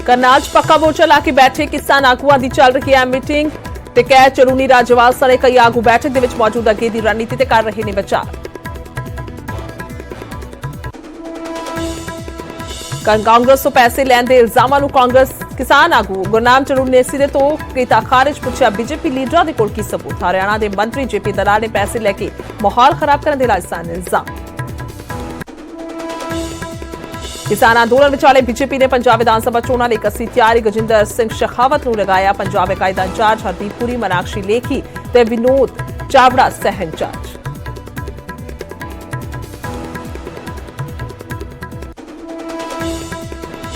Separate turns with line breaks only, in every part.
करनाल च पक्का मोर्चा ला के बैठे किसान आगुआं दी चल रही है मीटिंग ते कह चरूनी राजवाल सने कई आगू बैठक दे विच मौजूद अगे दी रणनीति ते कर रहे ने विचार। कांग्रेस तो पैसे लैण दे इल्जामां नूं कांग्रेस किसान आगू गुरनाम चरूनी ने सिरे तो कीता खारिज। पुछया बीजेपी लीडरां दे कोल की सबूत। हरियाणा दे मंत्री जेपी दलाल ने पैसे लैके माहौल खराब करने दे लाए इल्जाम। किसान अंदोलन विचाले बीजेपी ने पंजाब विधानसभा चोणां लई कसी तैयारी। गजिंदर सिंह शेखावत नूं लगाया पंजाब कायदा इंचार्ज। हरदीप पुरी, मीनाक्षी लेखी ते विनोद चावड़ा सह इंचार्ज।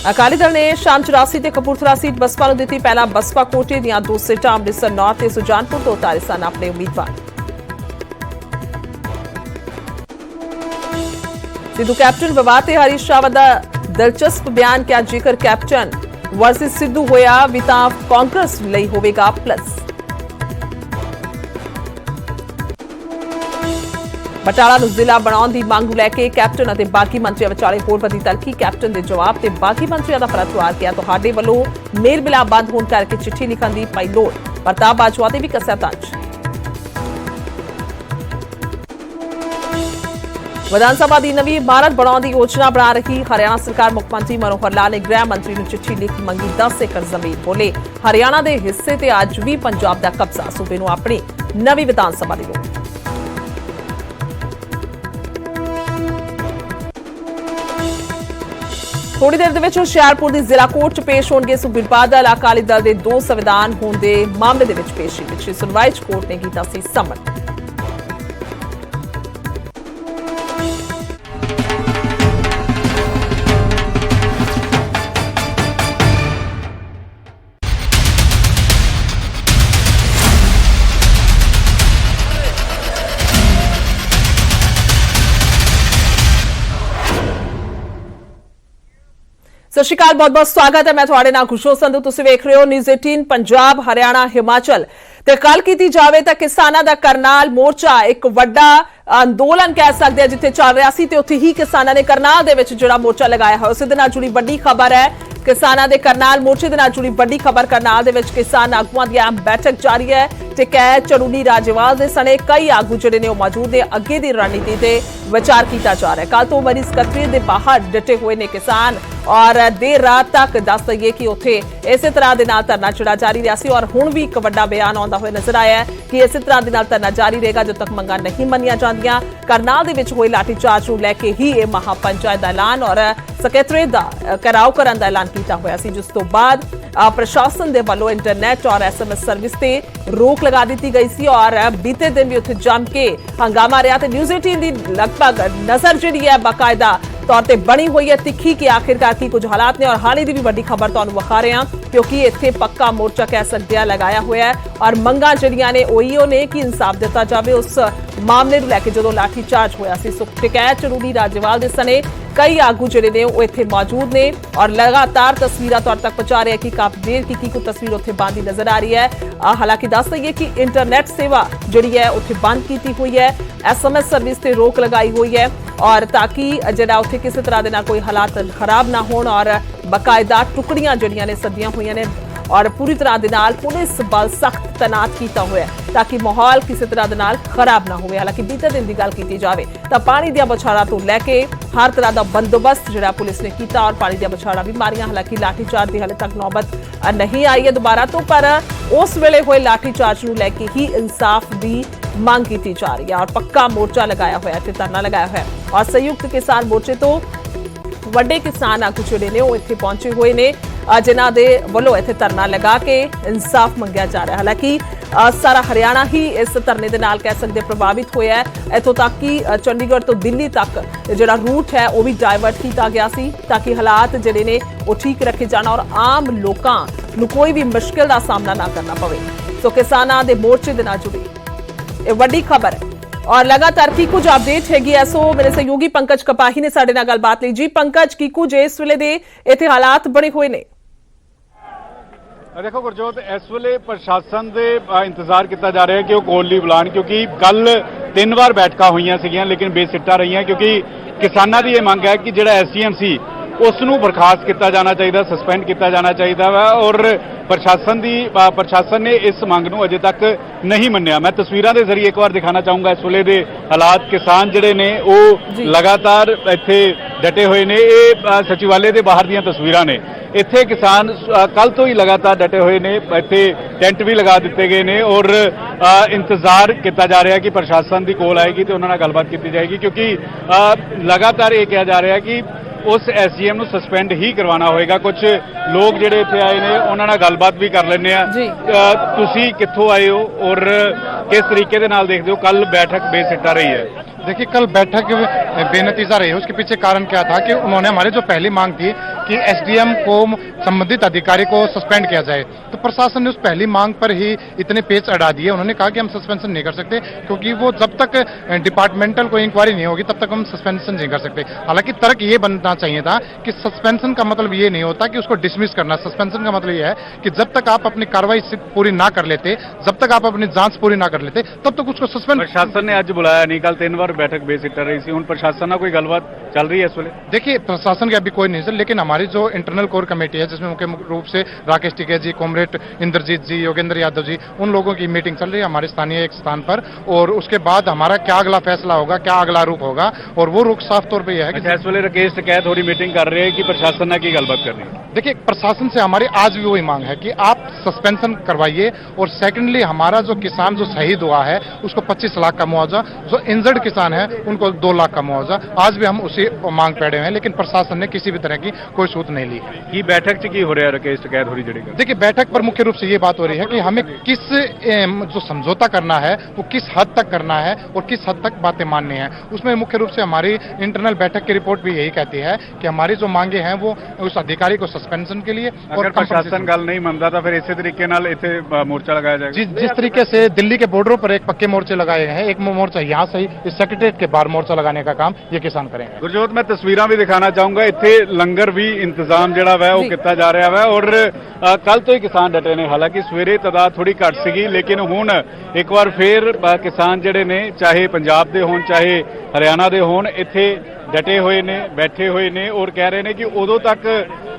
अकाली दल ने शाम 84 ते कपूरथला सीट बसपा नूं दित्ती। पहला बसपा कोटे दीआं 2 सीटां अमृतसर नॉर्थ ते सुजानपुर तो उतारे सन अपने उम्मीदवार। सिद्धू कैप्टन विवाद ते हरीश रावत दा दिलचस्प बयान। क्या जेकर कैप्टन वर्सेस सिद्धू होया भी तां कांग्रेस लई होवेगा प्लस। बटाला नूं जिला बनाउण दी मंग नूं लैके कैप्टन अते बाकी मंत्रियों विचाले होर वधी तलखी। कैप्टन दे जवाब ते बाकी मंत्रियों दा पलटवार। किया तुहाडे वल्लों मेल मिलाप बंद होण करके चिट्ठी लिखण दी पई लोड़। प्रताप बाजवा ते भी कस्या तंज। विधानसभा की नवी इमारत बनाने की योजना बना रही हरियाणा सरकार। मुख्यमंत्री मनोहर लाल ने गृह मंत्री नूं चिट्ठी लिख मंगी 10 एकड़ जमीन। बोले हरियाणा के हिस्से ते अज भी पंजाब का कब्जा। सूबे नूं अपनी नवी विधानसभा की लोड़। थोड़ी देर में हुशियारपुर की जिला कोर्ट च पेश होणगे सुखबीर बादल। अकाली दल के 2 संविधान होने के मामले के पेशी। पिछली सुनवाई च कोर्ट ने किया सी समन। सत श्री अकाल, बहुत बहुत स्वागत है। मैं थोड़े नाल खुशबू संधू, तुसीं वेख रहे हो न्यूज़ 18 पंजाब हरियाणा हिमाचल। ते गल कीती जावे तां किसानां दा करनाल मोर्चा एक वड्डा अंदोलन कह सकते हैं जिथे चल रहा सी ते उत्थे ही किसानां ने करनाल दे विच जिहड़ा मोर्चा लगाया है। उस दे नाल जुड़ी वड्डी खबर है किसानां दे करनाल मोर्चे दे नाल जुड़ी वड्डी खबर। करनाल दे विच किसान आगूआं दी अहम बैठक जारी है ते कह चरूनी राजेवाल दे सने कई आगू जिहड़े ने मौजूद ने। अगे दी रणनीति ते विचार किया जा रहा है। कल तो मरी सकत्तरीत दे बाहर डटे हुए ने किसान और देर रात तक दस दईए कि उत्थे इसे तरह दे नाल धरना चढ़ा जारी रहा सी। और हुण भी एक वड्डा बयान आउंदा होया नजर आया है कि इसे तरह दे नाल धरना जारी रहेगा जब तक मंगां नहीं मनियां जांदियां। करनाल दे विच होए लाठीचार्ज नूं लैके ही यह महापंचायत दा ऐलान और सकैतरेट दा घेराव करन दा ऐलान किया होया सी, जिस तो बाद प्रशासन दे वल्लों इंटरनेट और SMS सर्विस ते रोक लगा दी गई सी। और बीते दिन भी उत्थे जम के हंगामा रहा। तो न्यूज़ 18 दी लगभग नजर जिहड़ी है बाकायदा तौर पर बनी हुई है तिखी कि आखिरकार की कुछ हालात ने। और हाल ही की भी वड्डी खबर तुहानूं विखा रहे हैं क्योंकि इत्थे पक्का मोर्चा कह सकते हैं लगाया हुआ है। और मंगां जिहड़ियां ने ओईओ ने कि इंसाफ दिता जाए उस मामले नूं लैके जदों लाठीचार्ज होया सी। सुखविंदर चरूनी राजेवाल दे सने कई आगू जिहड़े ने वो इत्थे मौजूद ने और लगातार तस्वीरां तुहाडे तक पहुंचा रहे हैं कि काफी देर की कोई तस्वीर उत्थे बंद नजर आ रही है। हालांकि दस दईए कि इंटरनेट सेवा जिहड़ी है उत्थे बंद की हुई है। SMS सर्विस ते रोक लगाई हुई है और ताकि जिहड़ा उत्थे किसी तरह दे नाल कोई हालात खराब ना होण। और बाकायदा टुकड़ियां जिहड़ियां ने सद्दियां हुई ने और पूरी तरह दे नाल पुलिस बल सख्त तैनात किया हुआ है ताकि माहौल किसी तरह दे नाल खराब ना होवे। हालांकि बीते दिन की गल की जाए तो पानी दियां बौछारां तो लैके हर तरह का बंदोबस्त जिहड़ा पुलिस ने किया और पानी दियां बौछारां भी मारियां। हालांकि लाठीचार्ज की हाले तक नौबत नहीं आई है दोबारा तो, पर उस वेले हुए लाठीचार्ज नूं लैके ही इंसाफ की मांग की जा रही है। और पक्का मोर्चा लगाया हुआ है, धरना लगाया हुआ है। और संयुक्त किसान मोर्चे तो वड्डे किसान आगू जिहड़े ने वो इत्थे पहुंचे हुए ने जिन्हां दे वल्लों इत्थे धरना लगा के इंसाफ मंगिया जा रहा है। हालांकि सारा हरियाणा ही इस धरने दे नाल कह सकते प्रभावित होया है। इत्थों तक कि चंडीगढ़ तो दिल्ली तक जिहड़ा रूट है वो भी डाइवर्ट किया गया सी ताकि हालात जिहड़े ने वो ठीक रखे जाण और आम लोकां नूं कोई भी मुश्किल का सामना ना करना पवे। सो किसानां दे मोर्चे दे नाल जुड़ी ये वड्डी खबर है और लगातार की कुछ अपडेट हैगी है। सो मेरे सहयोगी पंकज कपाही ने साडे नाल गलबात लई। जी पंकज, की कुछ इस वेले दे इत्थे हालात बने हुए ने?
देखो गुरजोत, इस वेले प्रशासन के इंतजार किया जा रहा है कि वो कॉल नहीं बुलाण क्योंकि कल 3 बार बैठक हुई सी लेकिन बेसिट्टा रही क्योंकि किसानों की यह मंग है कि जो SCM सी ਉਸ ਨੂੰ ਬਰਖਾਸਤ ਕੀਤਾ ਜਾਣਾ ਚਾਹੀਦਾ, ਸਸਪੈਂਡ ਕੀਤਾ ਜਾਣਾ ਚਾਹੀਦਾ ਵਾ ਔਰ ਪ੍ਰਸ਼ਾਸਨ ਨੇ ਇਸ ਮੰਗ ਨੂੰ ਅਜੇ ਤੱਕ ਨਹੀਂ ਮੰਨਿਆ। ਮੈਂ ਤਸਵੀਰਾਂ ਦੇ ਜ਼ਰੀਏ ਇੱਕ ਵਾਰ ਦਿਖਾਣਾ ਚਾਹੂੰਗਾ ਇਸ ਵੇਲੇ ਦੇ ਹਾਲਾਤ। ਕਿਸਾਨ ਜਿਹੜੇ ਨੇ ਉਹ ਲਗਾਤਾਰ ਇੱਥੇ ਡਟੇ ਹੋਏ ਨੇ। ਇਹ ਸਚਿਵਾਲੇ ਦੇ ਬਾਹਰ ਦੀਆਂ ਤਸਵੀਰਾਂ ਨੇ। ਇੱਥੇ ਕਿਸਾਨ ਕੱਲ ਤੋਂ ਹੀ ਲਗਾਤਾਰ ਡਟੇ ਹੋਏ ਨੇ। ਇੱਥੇ ਟੈਂਟ ਵੀ ਲਗਾ ਦਿੱਤੇ ਗਏ ਨੇ ਔਰ ਇੰਤਜ਼ਾਰ ਕੀਤਾ ਜਾ ਰਿਹਾ ਕਿ ਪ੍ਰਸ਼ਾਸਨ ਦੀ ਕੋਲ ਆਏਗੀ ਤੇ ਉਹਨਾਂ ਨਾਲ ਗੱਲਬਾਤ ਕੀਤੀ ਜਾਏਗੀ, ਕਿਉਂਕਿ ਲਗਾਤਾਰ ਇਹ ਕਿਹਾ ਜਾ ਰਿਹਾ ਕਿ ਉਸ ਐਸਡੀਐਮ ਨੂੰ ਸਸਪੈਂਡ ਹੀ ਕਰਵਾਉਣਾ ਹੋਏਗਾ। ਕੁਝ ਲੋਕ ਜਿਹੜੇ ਇੱਥੇ ਆਏ ਨੇ ਉਹਨਾਂ ਨਾਲ ਗੱਲਬਾਤ ਵੀ ਕਰ ਲੈਂਦੇ ਆ। ਤੁਸੀਂ ਕਿੱਥੋਂ ਆਏ ਹੋ और किस तरीके के नाल देखते हो कल बैठक बेसिट्टा रही है?
देखिए, कल बैठक बेनतीजा रही है। उसके पीछे कारण क्या था कि उन्होंने हमारी जो पहली मांग थी कि एसडीएम को संबंधित अधिकारी को सस्पेंड किया जाए, तो प्रशासन ने उस पहली मांग पर ही इतने पेच अड़ा दिए। उन्होंने कहा कि हम सस्पेंशन नहीं कर सकते, क्योंकि वो जब तक डिपार्टमेंटल कोई इंक्वायरी नहीं होगी तब तक हम सस्पेंशन नहीं कर सकते। हालांकि तर्क ये बनना चाहिए था कि सस्पेंशन का मतलब ये नहीं होता कि उसको डिसमिस करना। सस्पेंशन का मतलब ये है कि जब तक आप अपनी कार्रवाई पूरी ना कर लेते, जब तक आप अपनी जांच पूरी ना कर लेते, तब तक उसको सस्पेंड।
प्रशासन ने आज बुलाया नहीं, कल 3 बार बैठक बेसिट्टा रही थी। प्रशासन ਨਾਲ ਕੋਈ ਗੱਲਬਾਤ चल रही है इस वे?
देखिए, प्रशासन की अभी कोई नहीं सर, लेकिन हमारी जो इंटरनल कोर कमेटी है जिसमें मुख्य रूप से राकेश टिकैत जी, कॉमरेड इंद्रजीत जी, योगेंद्र यादव जी, उन लोगों की मीटिंग चल रही है हमारे स्थानीय एक स्थान पर। और उसके बाद हमारा क्या अगला फैसला होगा, क्या अगला रूप होगा, और वो रुख साफ तौर पर यह है कि
इस वे राकेश टिकैत हो रही मीटिंग कर रहे हैं कि प्रशासन ने की गलबात कर रही है?
देखिए, प्रशासन से हमारी आज भी वही मांग है कि आप सस्पेंशन करवाइए, और सेकंडली हमारा जो किसान जो शहीद हुआ है उसको 25 लाख का मुआवजा, जो इंजर्ड किसान है उनको 2 लाख का मुआवजा, आज भी हम उसी मांग पे अड़े हैं। लेकिन प्रशासन ने किसी भी तरह की कोई सूत नहीं ली है।
की बैठक च की हो रहा है राकेश टिकैत हो रही जड़ी?
देखिए, बैठक पर मुख्य रूप से ये बात हो रही है कि हमें किस जो समझौता करना है वो किस हद तक करना है और किस हद तक बातें माननी है। उसमें मुख्य रूप से हमारी इंटरनल बैठक की रिपोर्ट भी यही कहती है कि हमारी जो मांगे हैं वो उस अधिकारी को सस्पेंशन के लिए, और
प्रशासन गल नहीं मानता तो फिर इसी तरीके नाल इथे मोर्चा लगाया जाएगा।
जिस तरीके से दिल्ली के बॉर्डरों पर एक पक्के मोर्चे लगाए गए हैं, एक मोर्चा यहाँ से ही इस सेक्रेटरीट के बाहर मोर्चा लगाने का काम ये किसान करेंगे।
गुरजोत, मैं तस्वीरां भी दिखाना चाहूंगा। इत्थे लंगर भी इंतजाम जिहड़ा वा वो किया जा रहा है और कल तो ही किसान डटे ने। हालांकि सवेरे तादाद थोड़ी घट सीगी, लेकिन हुण एक बार फिर किसान जिहड़े ने, चाहे पंजाब दे होण चाहे हरियाणा दे होण, इत्थे डटे हुए ने, बैठे हुए ने और कह रहे हैं कि उदों तक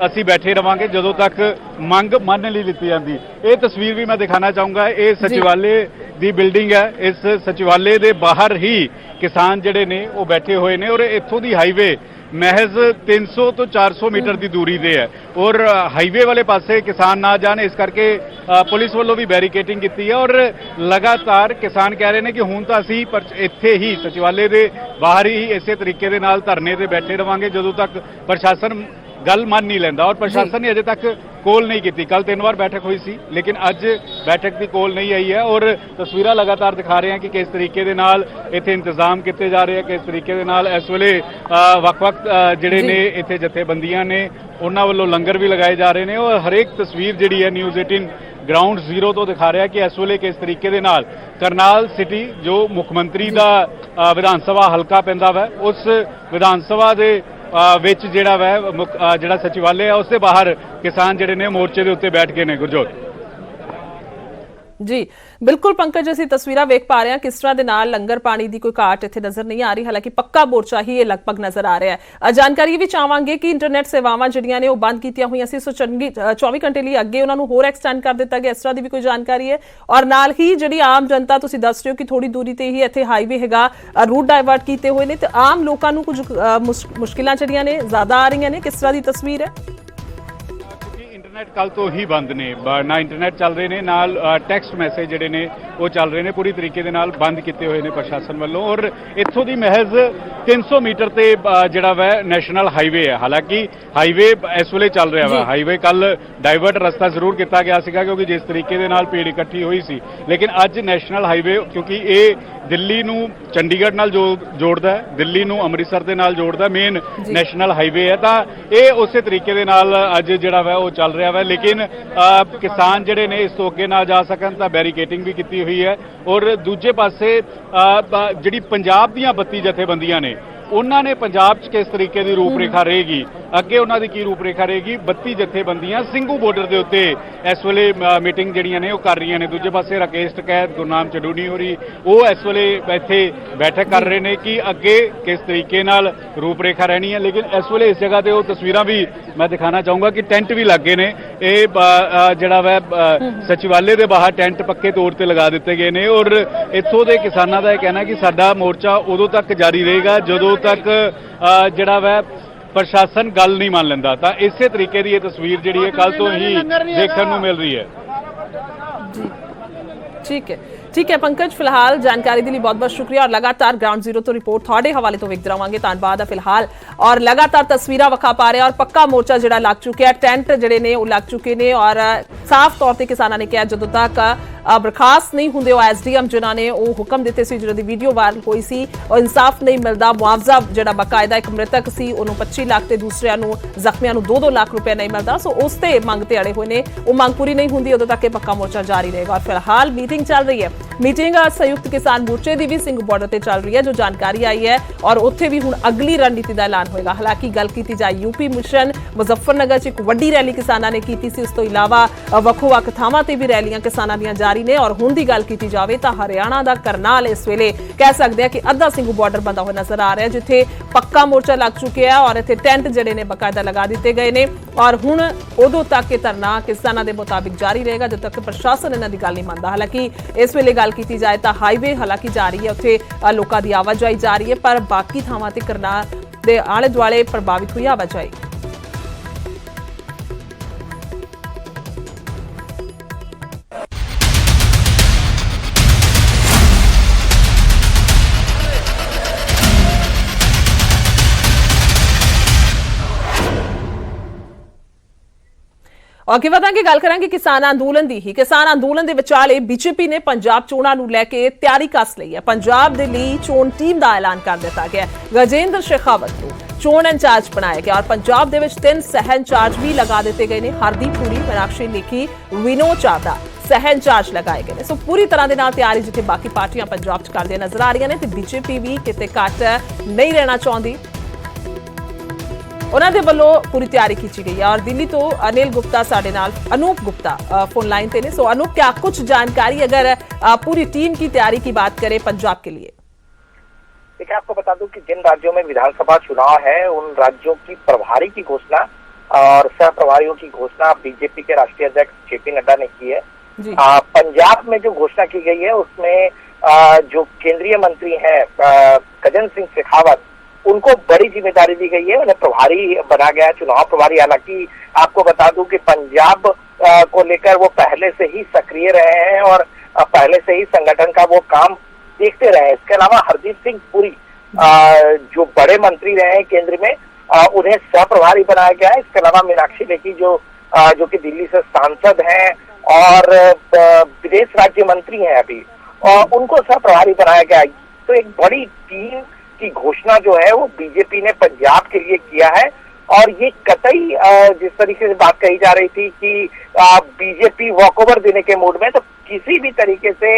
ਅਸੀਂ बैठे रवांगे ਜਦੋਂ तक ਮੰਗ ਮੰਨ ਲਈ ਲਿੱਤੀ ਜਾਂਦੀ। ਇਹ ਤਸਵੀਰ ਵੀ ਮੈਂ ਦਿਖਾਣਾ ਚਾਹੂੰਗਾ। ਇਹ ਸਚਿਵਾਲੇ ਦੀ ਬਿਲਡਿੰਗ ਹੈ। ਇਸ ਸਚਿਵਾਲੇ ਦੇ ਬਾਹਰ ਹੀ ਕਿਸਾਨ ਜਿਹੜੇ ਨੇ ਉਹ ਬੈਠੇ ਹੋਏ ਨੇ ਔਰ ਇੱਥੋਂ ਦੀ ਹਾਈਵੇ महज 300 ਤੋਂ 400 ਮੀਟਰ ਦੀ ਦੂਰੀ ਤੇ ਹੈ ਔਰ ਹਾਈਵੇ ਵਾਲੇ ਪਾਸੇ ਕਿਸਾਨ ਨਾ ਜਾਣ, ਇਸ ਕਰਕੇ ਪੁਲਿਸ ਵੱਲੋਂ ਵੀ ਬੈਰੀਕੇਡਿੰਗ ਕੀਤੀ ਹੈ ਔਰ ਲਗਾਤਾਰ ਕਿਸਾਨ ਕਹਿ ਰਹੇ ਨੇ ਕਿ ਹੁਣ ਤਾਂ ਅਸੀਂ ਇੱਥੇ ਹੀ ਸਚਿਵਾਲੇ ਦੇ ਬਾਹਰ ਹੀ ਇਸੇ ਤਰੀਕੇ ਦੇ ਨਾਲ ਧਰਨੇ ਤੇ ਬੈਠੇ ਰਵਾਂਗੇ ਜਦੋਂ ਤੱਕ ਪ੍ਰਸ਼ਾਸਨ गल मान नहीं लेंदा। और प्रशासन ने अजे तक कोल नहीं की। कल 3 बार बैठक हुई सी, लेकिन अज बैठक की कोल नहीं आई है और तस्वीर लगातार दिखा रहे हैं कि किस तरीके दे नाल इत्थे इंतजाम किए जा रहे हैं, किस तरीके दे नाल इस वेले वक-वक जिहड़े ने इत्थे जथेबंदियां ने उन्हां वल्लों लंगर भी लगाए जा रहे हैं और हरेक तस्वीर जिहड़ी है न्यूज़ 18 ग्राउंड जीरो तो दिखा रहा है कि इस वेले किस तरीके दे नाल करनाल सिटी जो मुख्यमंत्री का विधान सभा हलका पैंदा वा, उस विधान सभा के ਵਿੱਚ ਜਿਹੜਾ ਵਾ ਜਿਹੜਾ ਸਚਿਵਾਲੇ ਆ ਉਸ ਦੇ ਬਾਹਰ ਕਿਸਾਨ ਜਿਹੜੇ ਨੇ ਮੋਰਚੇ ਦੇ ਉੱਤੇ ਬੈਠ ਕੇ ਨੇ। ਗੁਰਜੋਤ
जी बिल्कुल पंकज, ਅਸੀਂ ਤਸਵੀਰਾਂ ਵੇਖ ਪਾ ਰਹੇ ਹਾਂ ਕਿਸ ਤਰ੍ਹਾਂ ਦੇ ਨਾਲ ਲੰਗਰ ਪਾਣੀ ਦੀ ਕੋਈ ਘਾਟ ਇੱਥੇ ਨਜ਼ਰ ਨਹੀਂ ਆ ਰਹੀ। ਹਾਲਾਂਕਿ ਪੱਕਾ ਮੋਰਚਾ ਹੀ ਇਹ ਲਗਭਗ ਨਜ਼ਰ ਆ ਰਿਹਾ ਹੈ। ਜਾਣਕਾਰੀ ਵੀ ਚਾਹਾਂਗੇ ਕਿ ਇੰਟਰਨੈਟ ਸੇਵਾਵਾਂ ਜਿਹੜੀਆਂ ਨੇ ਉਹ ਬੰਦ ਕੀਤੀਆਂ ਹੋਈਆਂ ਸੀ, ਸੋ 24 ਘੰਟੇ ਲਈ ਅੱਗੇ ਉਹਨਾਂ ਨੂੰ ਹੋਰ ਐਕਸਟੈਂਡ ਕਰ ਦਿੱਤਾ ਗਿਆ। ਇਸ ਤਰ੍ਹਾਂ ਦੀ ਵੀ ਕੋਈ ਜਾਣਕਾਰੀ ਹੈ? ਔਰ ਨਾਲ ਹੀ ਜਿਹੜੀ ਆਮ ਜਨਤਾ, ਤੁਸੀਂ ਦੱਸ ਰਹੇ ਹੋ ਕਿ ਥੋੜੀ ਦੂਰੀ ਤੇ ਹੀ ਇੱਥੇ ਹਾਈਵੇ ਹੈਗਾ, ਰੂਟ ਡਾਇਵਰਟ ਕੀਤੇ ਹੋਏ ਨੇ, ਤੇ ਆਮ ਲੋਕਾਂ ਨੂੰ ਕੁਝ ਮੁਸ਼ਕਿਲਾਂ ਜਿਹੜੀਆਂ ਨੇ ਜ਼ਿਆਦਾ ਆ ਰਹੀਆਂ ਨੇ। ਕਿਸ ਤਰ੍ਹਾਂ ਦੀ ਤਸਵੀਰ ਹੈ?
इंटरनेट कल तो ही बंद ने, ना इंटरनेट चल रहे ने, नाल टैक्सट मैसेज जिहड़े ने वो चल रहे ने, पूरी तरीके दे नाल बंद किए हुए ने प्रशासन वालों। और इत्थों दी महज 300 मीटर ते जिहड़ा वा नैशनल हाईवे है। हालांकि हाईवे इस वेले चल रहा वा, हाईवे कल डाइवर्ट रस्ता जरूर किया गया सीगा क्योंकि जिस तरीके दे नाल भीड़ इकट्ठी हुई सी, लेकिन अज नैशनल हाईवे क्योंकि ये दिल्ली नूं चंडीगढ़ नाल जोड़दा है, दिल्ली नूं अमृतसर दे नाल जोड़दा, मेन नैशनल हाईवे है, तां ये उस तरीके दे नाल अज जिहड़ा वा वो चल रहा वा। लेकिन किसान जिहड़े ने इस तो अगे ना जा सकन तां बैरीकेडिंग भी की हुई है और दूजे पासे जिहड़ी पंजाब दीयां 32 जथेबंदियां ने ਉਹਨਾਂ ਨੇ ਪੰਜਾਬ 'ਚ ਕਿਸ ਤਰੀਕੇ ਦੀ ਰੂਪਰੇਖਾ ਰਹੇਗੀ, ਅੱਗੇ ਉਹਨਾਂ ਦੀ ਕੀ ਰੂਪਰੇਖਾ ਰਹੇਗੀ। 32 ਜਥੇਬੰਦੀਆਂ ਸਿੰਘੂ ਬਾਰਡਰ ਦੇ ਉੱਤੇ ਇਸ ਵੇਲੇ ਮੀਟਿੰਗ ਜਿਹੜੀਆਂ ਨੇ ਉਹ ਕਰ ਰਹੀਆਂ ਨੇ। ਦੂਜੇ ਪਾਸੇ ਰਾਕੇਸ਼ ਟਕੈਤ, ਗੁਰਨਾਮ ਚਡੂਨੀ ਹੋਰੀ ਉਹ ਇਸ ਵੇਲੇ ਇੱਥੇ ਬੈਠਕ ਕਰ ਰਹੇ ਨੇ ਕਿ ਅੱਗੇ ਕਿਸ ਤਰੀਕੇ ਨਾਲ ਰੂਪਰੇਖਾ ਰਹਿਣੀ ਹੈ। ਲੇਕਿਨ ਇਸ ਵੇਲੇ ਇਸ ਜਗ੍ਹਾ ਤੇ ਉਹ ਤਸਵੀਰਾਂ ਵੀ ਮੈਂ ਦਿਖਾਣਾ ਚਾਹੂੰਗਾ ਕਿ ਟੈਂਟ ਵੀ ਲੱਗੇ ਨੇ। ਇਹ ਜਿਹੜਾ ਵਾ ਸਚਿਵਾਲੇ ਦੇ ਬਾਹਰ ਟੈਂਟ ਪੱਕੇ ਤੌਰ ਤੇ ਲਗਾ ਦਿੱਤੇ ਗਏ ਨੇ ਔਰ ਇੱਥੋਂ ਦੇ ਕਿਸਾਨਾਂ ਦਾ ਇਹ ਕਹਿਣਾ ਕਿ ਸਾਡਾ ਮੋਰਚਾ ਉਦੋਂ ਤੱਕ ਜਾਰੀ ਰਹੇਗਾ ਜਦੋਂ ਤੱਕ ਜਿਹੜਾ ਵਾ ਪ੍ਰਸ਼ਾਸਨ ਗੱਲ ਨਹੀਂ ਮੰਨ ਲੈਂਦਾ। ਤਾਂ ਇਸੇ ਤਰੀਕੇ ਦੀ ਇਹ ਤਸਵੀਰ ਜਿਹੜੀ ਹੈ ਕੱਲ ਤੋਂ ਹੀ ਦੇਖਣ ਨੂੰ ਮਿਲ ਰਹੀ ਹੈ।
ठीक है पंकज, फिलहाल जानकारी के लिए बहुत बहुत शुक्रिया और लगातार ग्राउंड जीरो तो रिपोर्ट थोड़े हवाले तो वेखते रहांगे। धन्यवाद है फिलहाल और लगातार तस्वीरां विखा पा रहे हैं और पक्का मोर्चा जिहड़ा लग चुका है, टेंट जिहड़े ने वो लग चुके हैं और साफ तौर पर किसानों ने कहा जदों तक बर्खास्त नहीं होंगे वो SDM जिन्हां ने वो हुक्म दिते सी, जिन्हां दी वीडियो वायरल हुई सी और इंसाफ नहीं मिलता, मुआवजा जिहड़ा बकायदा एक मृतक सी उन्होंने 25 लाख ते दूसरिਆਂ ਨੂੰ ਜ਼ਖਮੀਆਂ ਨੂੰ 2-2 ਲੱਖ रुपए नहीं मिलता। सो उस ते मंग ते अड़े हुए ने, वो मंग पूरी नहीं होंदी उदों तक पक्का मोर्चा जारी रहेगा। और फिलहाल मीटिंग चल रही है, मीटिंग संयुक्त किसान मोर्चे की भी सिंघ बॉर्डर से चल रही है, जो जानकारी आई है और उत्थे भी हुण अगली रणनीति का ऐलान होएगा। हालांकि गल की जाए यूपी मिशन मुजफ्फरनगर च एक वड्डी रैली किसानां ने की सी, उस तो इलावा ਵੱਖ-ਵੱਖ ਥਾਵਾਂ ਤੇ भी रैलियां किसानां ਦੀਆਂ जारी ने और हुण दी गल की जाए तो हरियाणा का करनाल इस वेले कह सकते हैं कि अद्धा सिंघू बॉर्डर बंदा हुआ नजर आ रहा है, जिथे पक्का मोर्चा लग चुके हैं और इत्थे टेंट जिहड़े ने बकायदा लगा दिते गए ने और हुण उदों तक ये धरना किसानां दे मुताबिक जारी रहेगा जब तक प्रशासन इन्हां दी गल नहीं मानदा। हालांकि इस वेले गल की जाए तो हाईवे हालांकि जारी है, उत्थे लोकां दी आवाजाही जारी है, पर बाकी थावां ते करनाल दे आले दुआले प्रभावित हुई आवाजाही। ਅੱਗੇ ਵਧਾਂਗੇ, ਗੱਲ ਕਰਾਂਗੇ ਕਿਸਾਨ ਅੰਦੋਲਨ ਦੀ ਹੀ। ਕਿਸਾਨ ਅੰਦੋਲਨ ਦੇ ਵਿਚਾਲੇ ਬੀਜੇਪੀ ਨੇ ਪੰਜਾਬ ਚੋਣਾਂ ਨੂੰ ਲੈ ਕੇ ਤਿਆਰੀ ਕੱਸ ਲਈ ਹੈ। ਪੰਜਾਬ ਦੇ ਲਈ ਚੋਣ ਟੀਮ ਦਾ ਐਲਾਨ ਕਰ ਦਿੱਤਾ ਗਿਆ। ਗਜੇਂਦਰ ਸ਼ੇਖਾਵਤ ਨੂੰ ਚੋਣ ਇੰਚਾਰਜ ਬਣਾਇਆ ਗਿਆ ਔਰ ਪੰਜਾਬ ਦੇ ਵਿੱਚ 3 ਸਹਿ ਇੰਚਾਰਜ ਵੀ ਲਗਾ ਦਿੱਤੇ ਗਏ ਨੇ। ਹਰਦੀਪ ਪੁਰੀ, ਮੀਨਾਕਸ਼ੀ ਲੇਖੀ, ਵਿਨੋਦ ਚਾਵੜਾ ਸਹਿ ਇੰਚਾਰਜ ਲਗਾਏ ਗਏ ਨੇ। ਸੋ ਪੂਰੀ ਤਰ੍ਹਾਂ ਦੇ ਨਾਲ ਤਿਆਰੀ ਜਿੱਥੇ ਬਾਕੀ ਪਾਰਟੀਆਂ ਪੰਜਾਬ 'ਚ ਕਰਦੀਆਂ ਨਜ਼ਰ ਆ ਰਹੀਆਂ ਨੇ ਤੇ ਬੀਜੇਪੀ ਵੀ ਕਿਤੇ ਘੱਟ ਨਹੀਂ ਰਹਿਣਾ ਚਾਹੁੰਦੀ। उन्होंने वालों पूरी तैयारी की गई है और दिल्ली तो अनिल गुप्ता साडे नाल अनूप गुप्ता फोन लाइन पे ने। सो अनूप, क्या कुछ जानकारी अगर पूरी टीम की तैयारी की बात करें पंजाब के लिए?
देखिए, आपको बता दूं कि जिन राज्यों में विधानसभा चुनाव है उन राज्यों की प्रभारी की घोषणा और सह प्रभारियों की घोषणा बीजेपी के राष्ट्रीय अध्यक्ष JP नड्डा ने की है। पंजाब में जो घोषणा की गई है उसमें जो केंद्रीय मंत्री हैं गजेंद्र सिंह शेखावत, उनको बड़ी जिम्मेदारी दी गई है, उन्हें प्रभारी बना गया है, चुनाव प्रभारी। हालांकि आपको बता दूं कि पंजाब को लेकर वो पहले से ही सक्रिय रहे हैं और पहले से ही संगठन का वो काम देखते रहे हैं। इसके अलावा हरदीप सिंह पुरी जो बड़े मंत्री रहे हैं केंद्र में, उन्हें सह प्रभारी बनाया गया है। इसके अलावा मीनाक्षी लेखी जो कि दिल्ली से सांसद हैं और विदेश राज्य मंत्री हैं अभी, और उनको सह प्रभारी बनाया गया है। तो एक बड़ी टीम की घोषणा जो है वो बीजेपी ने पंजाब के लिए किया है और ये कतई जिस तरीके से बात कही जा रही थी कि बीजेपी वॉकओवर देने के मूड में, तो किसी भी तरीके से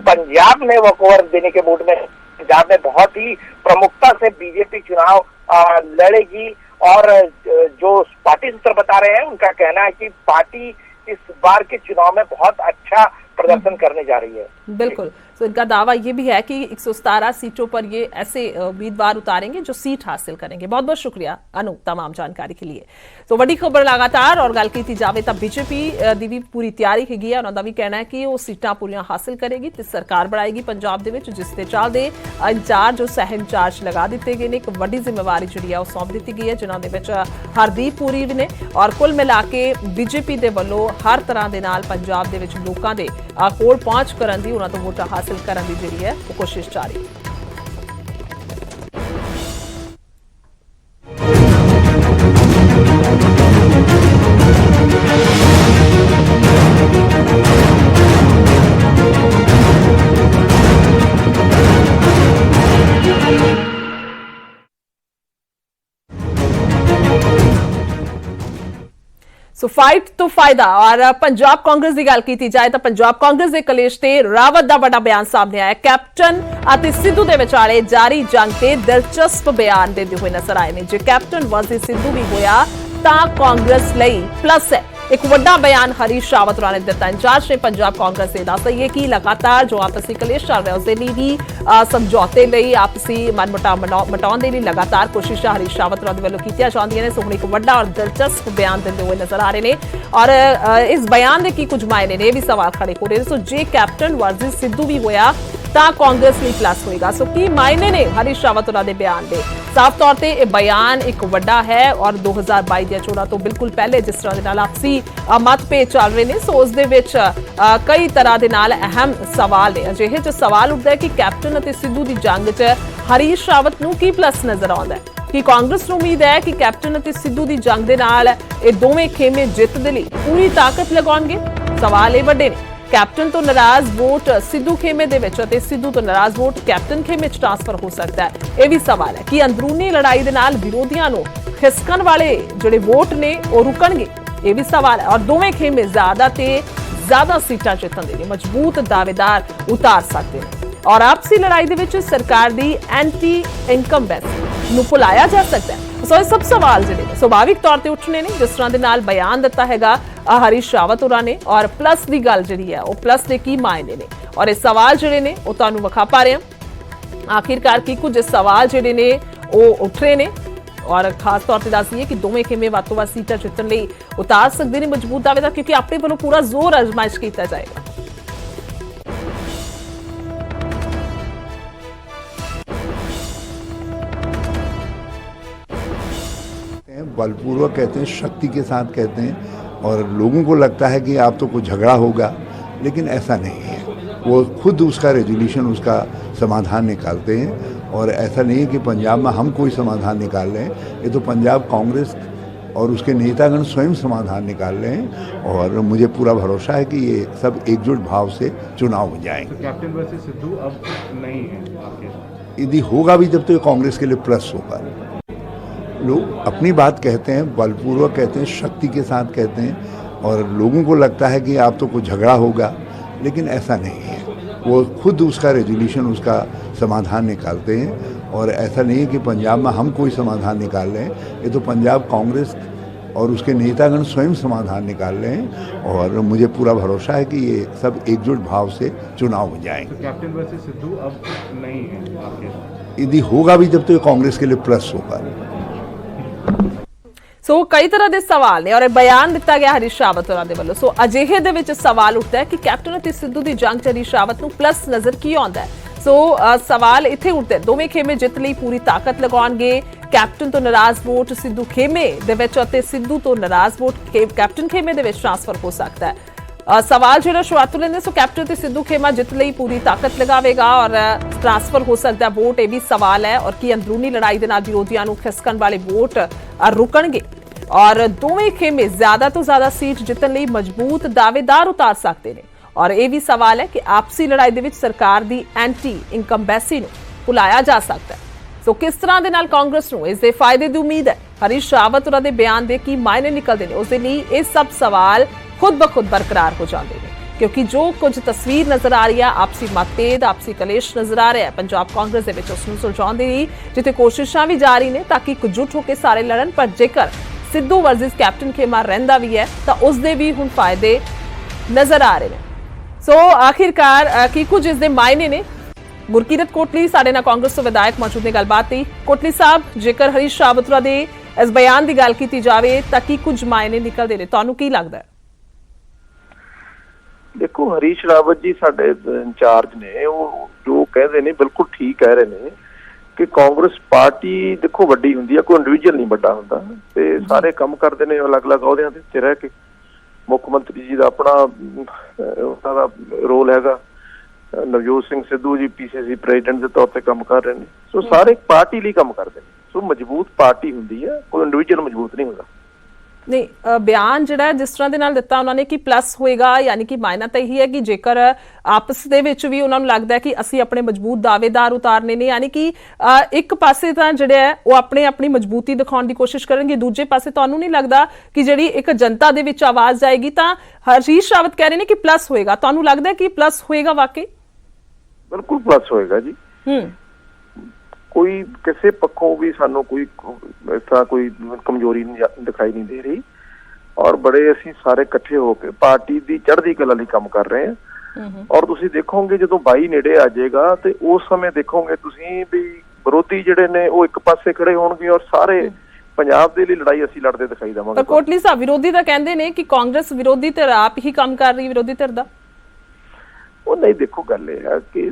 पंजाब में वॉकओवर देने के मूड में, पंजाब में बहुत ही प्रमुखता से बीजेपी चुनाव लड़ेगी। और जो पार्टी सूत्र बता रहे हैं उनका कहना है कि पार्टी इस बार के चुनाव में बहुत अच्छा प्रदर्शन करने जा रही है।
बिल्कुल, तो इनका दावा ये भी है कि 117 सीटों पर ये ऐसे उम्मीदवार उतारेंगे जो सीट हासिल करेंगे। बहुत बहुत शुक्रिया अनूप तमाम जानकारी के लिए। तो बड़ी खबर लगातार और गल की जाए तो बीजेपी की भी पूरी तैयारी हैगी है, उन्होंने भी कहना है कि वो सीटां पूरियां हासिल करेगी तो सरकार बनाएगी पंजाब दे विच, जिस दे चलदे इंचार्ज जो सह इंचार्ज लगा दिते गए ने। एक वड्डी जिम्मेवारी जिहड़ी है वो सौंप दी गई है, जिन्हां दे विच हरदीप पुरी भी ने और कुल मिला के बीजेपी दे वल्लों हर तरह दे नाल पंजाब दे विच लोकां दे कोल पहुंच करन दी, उन्हां तों वोटां हासिल करन दी जिहड़ी है वो कोशिश जारी है। ਸੋ ਫਾਈਟ ਤੋਂ ਫਾਇਦਾ। ਔਰ ਪੰਜਾਬ ਕਾਂਗਰਸ ਦੀ ਗੱਲ ਕੀਤੀ ਜਾਏ ਤਾਂ ਪੰਜਾਬ ਕਾਂਗਰਸ ਦੇ ਕਲੇਸ਼ ਤੇ ਰਾਵਤ ਦਾ ਵੱਡਾ ਬਿਆਨ ਸਾਹਮਣੇ ਆਇਆ। ਕੈਪਟਨ ਅਤੇ ਸਿੱਧੂ ਦੇ ਵਿਚਾਲੇ ਜਾਰੀ ਜੰਗ ਤੇ ਦਿਲਚਸਪ ਬਿਆਨ ਦਿੰਦੇ ਹੋਏ ਨਜ਼ਰ ਆਏ ਨੇ। ਜੇ ਕੈਪਟਨ ਵਰਸਸ ਸਿੱਧੂ ਵੀ ਹੋਇਆ ਤਾਂ ਕਾਂਗਰਸ ਲਈ ਪਲੱਸ ਹੈ। ਇੱਕ ਵੱਡਾ ਬਿਆਨ ਹਰੀਸ਼ ਰਾਵਤ ਨੇ ਦਿੱਤਾ। ਇੰਚਾਰਜ ਨੇ ਪੰਜਾਬ ਕਾਂਗਰਸ ਦੇ ਦੱਸ ਦਈਏ ਕਿ ਲਗਾਤਾਰ ਜੋ ਆਪਸੀ ਕਲੇਸ਼ ਚੱਲ ਰਿਹਾ ਉਸ ਦੇ ਲਈ ਵੀ ਸਮਝੌਤੇ ਲਈ ਆਪਸੀ ਮਨਮੁਟਾਵ ਮਿਟਾਉਣ ਦੇ ਲਈ ਲਗਾਤਾਰ ਕੋਸ਼ਿਸ਼ਾਂ ਹਰੀਸ਼ ਰਾਵਤ ਦੇ ਵੱਲੋਂ ਕੀਤੀਆਂ ਜਾਂਦੀਆਂ ਨੇ। ਸੋ ਹੁਣ ਇੱਕ ਵੱਡਾ ਔਰ ਦਿਲਚਸਪ ਬਿਆਨ ਦਿੰਦੇ ਹੋਏ ਨਜ਼ਰ ਆ ਰਹੇ ਨੇ ਔਰ ਇਸ ਬਿਆਨ ਦੇ ਕੀ ਕੁਝ ਮਾਇਨੇ ਨੇ ਇਹ ਵੀ ਸਵਾਲ ਖੜੇ ਹੋ ਰਹੇ ਨੇ। ਸੋ ਜੇ ਕੈਪਟਨ ਵਰਸਸ ਸਿੱਧੂ ਵੀ ਹੋਇਆ ਤਾਂ ਕਾਂਗਰਸ ਲਈ ਪਲੱਸ ਹੋਏਗਾ। ਸੋ ਕੀ ਮਾਇਨੇ ਨੇ ਹਰੀਸ਼ ਰਾਵਤ ਦੇ ਬਿਆਨ ਦੇ? ਸਾਫ਼ ਤੌਰ ਤੇ ਇਹ ਬਿਆਨ ਇੱਕ ਵੱਡਾ ਹੈ ਔਰ 2022 ਦੀਆਂ ਚੋਣਾਂ ਤੋਂ ਬਿਲਕੁਲ ਪਹਿਲੇ ਜਿਸ ਤਰ੍ਹਾਂ ਦੇ ਨਾਲ ਆਪਸੀ ਮਤਭੇਦ ਚੱਲ ਰਹੇ ਨੇ ਸੋ ਉਸ ਦੇ ਵਿੱਚ ਕਈ ਤਰ੍ਹਾਂ ਦੇ ਨਾਲ ਅਹਿਮ ਸਵਾਲ ਨੇ। ਅਜਿਹੇ ਚ ਸਵਾਲ ਉੱਠਦਾ ਹੈ ਕਿ ਕੈਪਟਨ ਅਤੇ ਸਿੱਧੂ ਦੀ ਜੰਗ 'ਚ ਹਰੀਸ਼ ਰਾਵਤ ਨੂੰ ਕੀ ਪਲੱਸ ਨਜ਼ਰ ਆਉਂਦਾ ਹੈ? ਕਿ ਕਾਂਗਰਸ ਨੂੰ ਉਮੀਦ ਹੈ ਕਿ ਕੈਪਟਨ ਅਤੇ ਸਿੱਧੂ ਦੀ ਜੰਗ ਦੇ ਨਾਲ ਇਹ ਦੋਵੇਂ ਖੇਮੇ ਜਿੱਤ ਦੇ ਲਈ ਪੂਰੀ ਤਾਕਤ ਲਗਾਉਣਗੇ? ਸਵਾਲ ਇਹ ਵੱਡੇ ਨੇ। ਕੈਪਟਨ ਤੋਂ ਨਾਰਾਜ਼ ਵੋਟ ਸਿੱਧੂ ਖੇਮੇ ਦੇ ਵਿੱਚ ਅਤੇ ਸਿੱਧੂ ਤੋਂ ਨਾਰਾਜ਼ ਵੋਟ ਕੈਪਟਨ ਖੇਮੇ 'ਚ ਟ੍ਰਾਂਸਫਰ ਹੋ ਸਕਦਾ ਹੈ। ਇਹ ਵੀ ਸਵਾਲ ਹੈ ਕਿ ਅੰਦਰੂਨੀ ਲੜਾਈ ਦੇ ਨਾਲ ਵਿਰੋਧੀਆਂ ਨੂੰ ਖਿਸਕਣ ਵਾਲੇ ਜਿਹੜੇ ਵੋਟ ਨੇ ਉਹ ਰੁਕਣਗੇ? ਇਹ ਵੀ ਸਵਾਲ ਹੈ। ਔਰ ਦੋਵੇਂ ਖੇਮੇ ਜ਼ਿਆਦਾ ਸੀਟਾਂ ਜਿੱਤਣ ਦੇ ਲਈ ਮਜ਼ਬੂਤ ਦਾਅਵੇਦਾਰ ਉਤਾਰ ਸਕਦੇ ਨੇ ਔਰ ਆਪਸੀ ਲੜਾਈ ਦੇ ਵਿੱਚ ਸਰਕਾਰ ਦੀ ਐਂਟੀ ਇਨਕੰਬੈਂਸੀ ਨੂੰ ਭੁਲਾਇਆ ਜਾ ਸਕਦਾ ਹੈ। ਸੋ ਇਹ ਸਭ ਸਵਾਲ ਜਿਹੜੇ ਨੇ ਸੁਭਾਵਿਕ ਤੌਰ ਤੇ ਉੱਠਣੇ ਨੇ ਜਿਸ ਤਰ੍ਹਾਂ ਦੇ ਨਾਲ ਬਿਆਨ ਦਿੱਤਾ ਹੈਗਾ ਹਰੀਸ਼ ਰਾਵਤ ਹੋਰਾਂ ਨੇ ਔਰ ਪਲੱਸ ਦੀ ਗੱਲ ਜਿਹੜੀ ਹੈ ਉਹ ਪਲੱਸ ਦੇ ਕੀ ਮਾਇਨੇ ਨੇ ਔਰ ਇਹ ਸਵਾਲ ਜਿਹੜੇ ਨੇ ਉਹ ਤੁਹਾਨੂੰ ਵਿਖਾ ਪਾ ਰਹੇ ਹਾਂ। ਆਖਿਰਕਾਰ ਕੀ ਕੁਝ ਸਵਾਲ ਜਿਹੜੇ ਨੇ ਉਹ ਉੱਠ ਰਹੇ ਨੇ ਔਰ ਖਾਸ ਤੌਰ ਤੇ ਦੱਸ ਦਈਏ ਕਿ ਦੋਵੇਂ ਖੇਮੇ ਵੱਧ ਤੋਂ ਵੱਧ ਸੀਟਾਂ ਜਿੱਤਣ ਲਈ ਉਤਾਰ ਸਕਦੇ ਨੇ ਮਜ਼ਬੂਤ ਦਾਅਵੇਦਾਰ ਕਿਉਂਕਿ ਆਪਣੇ ਵੱਲੋਂ ਪੂਰਾ ਜ਼ੋਰ ਅਜ਼ਮਾਇਸ਼ ਕੀਤਾ ਜਾਏਗਾ।
बलपूर्वक कहते हैं, शक्ति के साथ कहते हैं और लोगों को लगता है कि आप तो कुछ झगड़ा होगा, लेकिन ऐसा नहीं है। वो खुद उसका रेजोल्यूशन उसका समाधान निकालते हैं और ऐसा नहीं है कि पंजाब में हम कोई समाधान निकाल रहे हैं। ये तो पंजाब कांग्रेस और उसके नेतागण स्वयं समाधान निकाल रहे हैं और मुझे पूरा भरोसा है कि ये सब एकजुट भाव से चुनाव हो जाएंगे।
तो कैप्टन वर्सेस सिद्धू अब नहीं है आपके?
यदि होगा भी जब तो ये कांग्रेस के लिए प्लस होगा। लोग अपनी बात कहते हैं, बलपूर्वक कहते हैं, शक्ति के साथ कहते हैं और लोगों को लगता है कि आप तो कुछ झगड़ा होगा, लेकिन ऐसा नहीं है। वो खुद उसका रेजोल्यूशन उसका समाधान निकालते हैं और ऐसा नहीं है कि पंजाब में हम कोई समाधान निकाल रहे हैं। ये तो पंजाब कांग्रेस और उसके नेतागण स्वयं समाधान निकाल रहे हैं और मुझे पूरा भरोसा है कि ये सब एकजुट भाव से चुनाव हो जाएंगे।
तो कैप्टन वर्सेस सिद्धू अब नहीं है आपके?
यदि होगा भी जब तो ये कांग्रेस के लिए प्लस होगा।
ਸੋ ਕਈ ਤਰ੍ਹਾਂ ਦੇ ਸਵਾਲ ਨੇ ਔਰ ਬਿਆਨ ਦਿੱਤਾ ਗਿਆ ਹਰੀਸ਼ ਰਾਵਤ ਹੋਰਾਂ ਦੇ ਵੱਲੋਂ। ਸੋ ਅਜਿਹੇ ਦੇ ਵਿੱਚ ਸਵਾਲ ਉੱਠਦਾ ਹੈ ਕਿ ਕੈਪਟਨ ਅਤੇ ਸਿੱਧੂ ਦੀ ਜੰਗ 'ਚ ਹਰੀਸ਼ ਰਾਵਤ ਨੂੰ ਪਲੱਸ ਨਜ਼ਰ ਕੀ ਆਉਂਦਾ ਹੈ? ਸੋ ਸਵਾਲ ਇੱਥੇ ਉੱਠਦਾ ਦੋਵੇਂ ਖੇਮੇ ਜਿੱਤ ਲਈ ਪੂਰੀ ਤਾਕਤ ਲਗਾਉਣਗੇ। ਕੈਪਟਨ ਤੋਂ ਨਾਰਾਜ਼ ਵੋਟ ਸਿੱਧੂ ਖੇਮੇ ਦੇ ਵਿੱਚ ਅਤੇ ਸਿੱਧੂ ਤੋਂ ਨਾਰਾਜ਼ ਵੋਟ ਕੈਪਟਨ ਖੇਮੇ ਦੇ ਵਿੱਚ ਟ੍ਰਾਂਸਫਰ ਹੋ ਸਕਦਾ ਹੈ। ਸਵਾਲ ਜਿਹੜਾ ਸ਼ੁਰੂਆਤ ਤੋਂ ਲੈਂਦੇ ਸੋ ਕੈਪਟਨ ਤੇ ਸਿੱਧੂ ਖੇਮਾ ਜਿੱਤ ਲਈ ਪੂਰੀ ਤਾਕਤ ਲਗਾਵੇਗਾ ਔਰ ਟ੍ਰਾਂਸਫਰ ਹੋ ਸਕਦਾ ਵੋਟ? ਇਹ ਵੀ ਸਵਾਲ ਹੈ। ਔਰ ਕੀ ਅੰਦਰੂਨੀ ਲੜਾਈ ਦੇ ਨਾਲ ਵਿਰੋਧੀਆਂ ਨੂੰ ਖਿਸਕਣ ਵਾਲੇ ਵੋਟ ਰੁਕਣਗੇ ਔਰ ਦੋਵੇਂ ਖੇਮੇ ਜ਼ਿਆਦਾ ਤੋਂ ਜ਼ਿਆਦਾ ਸੀਟ ਜਿੱਤਣ ਲਈ ਮਜ਼ਬੂਤ ਦਾਅਵੇਦਾਰ ਉਤਾਰ ਸਕਦੇ ਨੇ ਔਰ ਇਹ ਵੀ ਸਵਾਲ ਹੈ ਕਿ ਆਪਸੀ ਲੜਾਈ ਦੇ ਵਿੱਚ ਸਰਕਾਰ ਦੀ ਐਂਟੀ ਇਨਕੰਬੈਂਸੀ ਨੂੰ ਭੁਲਾਇਆ ਜਾ ਸਕਦਾ ਹੈ। ਸੋ ਕਿਸ ਤਰ੍ਹਾਂ ਦੇ ਨਾਲ ਕਾਂਗਰਸ ਨੂੰ ਇਸ ਦੇ ਫਾਇਦੇ ਦੀ ਉਮੀਦ ਹੈ? ਹਰੀਸ਼ ਰਾਵਤ ਉਹਨਾਂ ਦੇ ਬਿਆਨ ਦੇ ਕੀ ਮਾਇਨੇ ਨਿਕਲਦੇ ਨੇ ਉਸ ਦੇ ਲਈ ਇਹ ਸਭ ਸਵਾਲ ਖੁਦ ਬ ਖੁਦ ਬਰਕਰਾਰ ਹੋ ਜਾਂਦੇ ਨੇ ਕਿਉਂਕਿ ਜੋ ਕੁਝ ਤਸਵੀਰ ਨਜ਼ਰ ਆ ਰਹੀ ਹੈ ਆਪਸੀ ਮਤਭੇਦ ਆਪਸੀ ਕਲੇਸ਼ ਨਜ਼ਰ ਆ ਰਿਹਾ ਹੈ ਪੰਜਾਬ ਕਾਂਗਰਸ ਦੇ ਵਿੱਚ ਉਸ ਨੂੰ ਸੁਲਝਾਉਣ ਦੀ ਲਈ ਜਿੱਥੇ ਕੋਸ਼ਿਸ਼ਾਂ ਵੀ ਜਾਰੀ ਨੇ ਤਾਂ ਕਿ ਇਕਜੁੱਟ ਹੋ ਕੇ ਸਾਰੇ ਲੜਨ ਪਰ ਜੇਕਰ ਸਿੱਧੂ ਵਰਸਸ ਕੈਪਟਨ ਖੇਮਾ ਰਹਿੰਦਾ ਵੀ ਹੈ ਤਾਂ ਉਸ ਦੇ ਵੀ ਹੁਣ ਫਾਇਦੇ ਨਜ਼ਰ ਆ ਰਹੇ ਨੇ। ਸੋ ਆਖਿਰਕਾਰ ਕੀ ਕੁਝ ਇਸ ਦੇ ਮਾਇਨੇ ਨੇ? ਗੁਰਕੀਰਤ ਕੋਟਲੀ ਸਾਡੇ ਨਾਲ ਕਾਂਗਰਸ ਤੋਂ ਵਿਧਾਇਕ ਮੌਜੂਦ ਨੇ ਗੱਲਬਾਤ ਦੀ। ਕੋਟਲੀ ਸਾਹਿਬ, ਜੇਕਰ ਹਰੀਸ਼ ਰਾਵਤ ਦੇ ਇਸ ਬਿਆਨ ਦੀ ਗੱਲ ਕੀਤੀ ਜਾਵੇ ਤਾਂ ਕੀ ਕੁਝ ਮਾਇਨੇ ਨਿਕਲਦੇ ਨੇ? ਤੁਹਾਨੂੰ ਕੀ ਲੱਗਦਾ ਹੈ?
ਦੇਖੋ, ਹਰੀਸ਼ ਰਾਵਤ ਜੀ ਸਾਡੇ ਇੰਚਾਰਜ ਨੇ, ਉਹ ਜੋ ਕਹਿੰਦੇ ਨੇ ਬਿਲਕੁਲ ਠੀਕ ਕਹਿ ਰਹੇ ਨੇ ਕਿ ਕਾਂਗਰਸ ਪਾਰਟੀ ਦੇਖੋ ਵੱਡੀ ਹੁੰਦੀ ਹੈ, ਕੋਈ ਇੰਡੀਵਿਜੂਅਲ ਨਹੀਂ ਵੱਡਾ ਹੁੰਦਾ ਤੇ ਸਾਰੇ ਕੰਮ ਕਰਦੇ ਨੇ ਅਲੱਗ-ਅਲੱਗ ਅਹੁਦਿਆਂ ਦੇ ਉੱਤੇ ਰਹਿ ਕੇ। ਮੁੱਖ ਮੰਤਰੀ ਜੀ ਦਾ ਆਪਣਾ ਉਹਨਾਂ ਦਾ ਰੋਲ ਹੈਗਾ, ਨਵਜੋਤ ਸਿੰਘ ਸਿੱਧੂ ਜੀ PCC ਪ੍ਰੈਜ਼ੀਡੈਂਟ ਦੇ ਤੌਰ ਤੇ ਕੰਮ ਕਰ ਰਹੇ ਨੇ। ਸੋ ਸਾਰੇ ਪਾਰਟੀ ਲਈ ਕੰਮ ਕਰਦੇ ਨੇ। ਸੋ ਮਜ਼ਬੂਤ ਪਾਰਟੀ ਹੁੰਦੀ ਹੈ, ਕੋਈ ਇੰਡੀਵਿਜੂਅਲ ਮਜ਼ਬੂਤ ਨਹੀਂ ਹੁੰਦਾ।
ਨਹੀਂ ਬਿਆਨ ਜਿਹੜਾ ਜਿਸ ਤਰ੍ਹਾਂ ਦੇ ਨਾਲ ਦਿੱਤਾ ਉਹਨਾਂ ਨੇ ਕਿ ਪਲੱਸ ਹੋਏਗਾ, ਯਾਨੀ ਕਿ ਮਾਇਨਾ ਤਾਂ ਇਹੀ ਹੈ ਕਿ ਜੇਕਰ ਆਪਸ ਦੇ ਵਿੱਚ ਵੀ ਉਹਨਾਂ ਨੂੰ ਲੱਗਦਾ ਹੈ ਕਿ ਅਸੀਂ ਆਪਣੇ ਮਜ਼ਬੂਤ ਦਾਅਵੇਦਾਰ ਉਤਾਰਨੇ ਨੇ, ਯਾਨੀ ਕਿ ਇੱਕ ਪਾਸੇ ਤਾਂ ਜਿਹੜਾ ਹੈ ਉਹ ਆਪਣੀ ਮਜ਼ਬੂਤੀ ਦਿਖਾਉਣ ਦੀ ਕੋਸ਼ਿਸ਼ ਕਰਨਗੇ, ਦੂਜੇ ਪਾਸੇ ਤੁਹਾਨੂੰ ਨਹੀਂ ਲੱਗਦਾ ਕਿ ਜਿਹੜੀ ਇੱਕ ਜਨਤਾ ਦੇ ਵਿੱਚ ਆਵਾਜ਼ ਜਾਏਗੀ ਤਾਂ ਹਰੀਸ਼ ਰਾਵਤ ਕਹਿ ਰਹੇ ਨੇ ਕਿ ਪਲੱਸ ਹੋਏਗਾ, ਤੁਹਾਨੂੰ ਲੱਗਦਾ ਕਿ ਪਲੱਸ ਹੋਏਗਾ ਵਾਕਈ?
ਬਿਲਕੁਲ ਪਲੱਸ ਹੋਏਗਾ ਜੀ। ਕੋਈ ਕਿਸੇ ਪੱਖੋਂ ਵੀ ਸਾਨੂੰ ਕੋਈ ਇਸ ਤਰ੍ਹਾਂ ਕੋਈ ਕਮਜ਼ੋਰੀ ਨਹੀਂ ਦਿਖਾਈ ਨਹੀਂ ਦੇ ਰਹੀ, ਔਰ ਬੜੇ ਅਸੀਂ ਸਾਰੇ ਇਕੱਠੇ ਹੋ ਕੇ ਪਾਰਟੀ ਦੀ ਚੜ੍ਹਦੀ ਕਲਾ ਲਈ ਕੰਮ ਕਰ ਰਹੇ ਹਾਂ। ਔਰ ਤੁਸੀਂ ਦੇਖੋਗੇ ਜਦੋਂ 22 ਨੇੜੇ ਆ ਜਾਏਗਾ ਤੇ ਉਸ ਸਮੇਂ ਦੇਖੋਗੇ ਤੁਸੀਂ ਵੀ ਵਿਰੋਧੀ ਜਿਹੜੇ ਨੇ ਉਹ ਇੱਕ ਪਾਸੇ ਖੜੇ ਹੋਣਗੇ ਔਰ ਸਾਰੇ ਪੰਜਾਬ ਦੇ ਲਈ ਲੜਾਈ ਅਸੀਂ ਲੜਦੇ ਦਿਖਾਈ ਦੇਵਾਂਗੇ।
ਪਰ ਕੋਟਲੀ ਸਾਹਿਬ ਵਿਰੋਧੀ ਤਾਂ ਕਹਿੰਦੇ ਨੇ ਕਿ ਕਾਂਗਰਸ ਵਿਰੋਧੀ ਧਿਰ ਆਪ ਹੀ ਕੰਮ ਕਰ ਰਹੀ, ਵਿਰੋਧੀ ਧਿਰ ਦਾ
ਉਹ ਨਹੀਂ। ਦੇਖੋ ਗੱਲ ਇਹ ਹੈ ਕਿ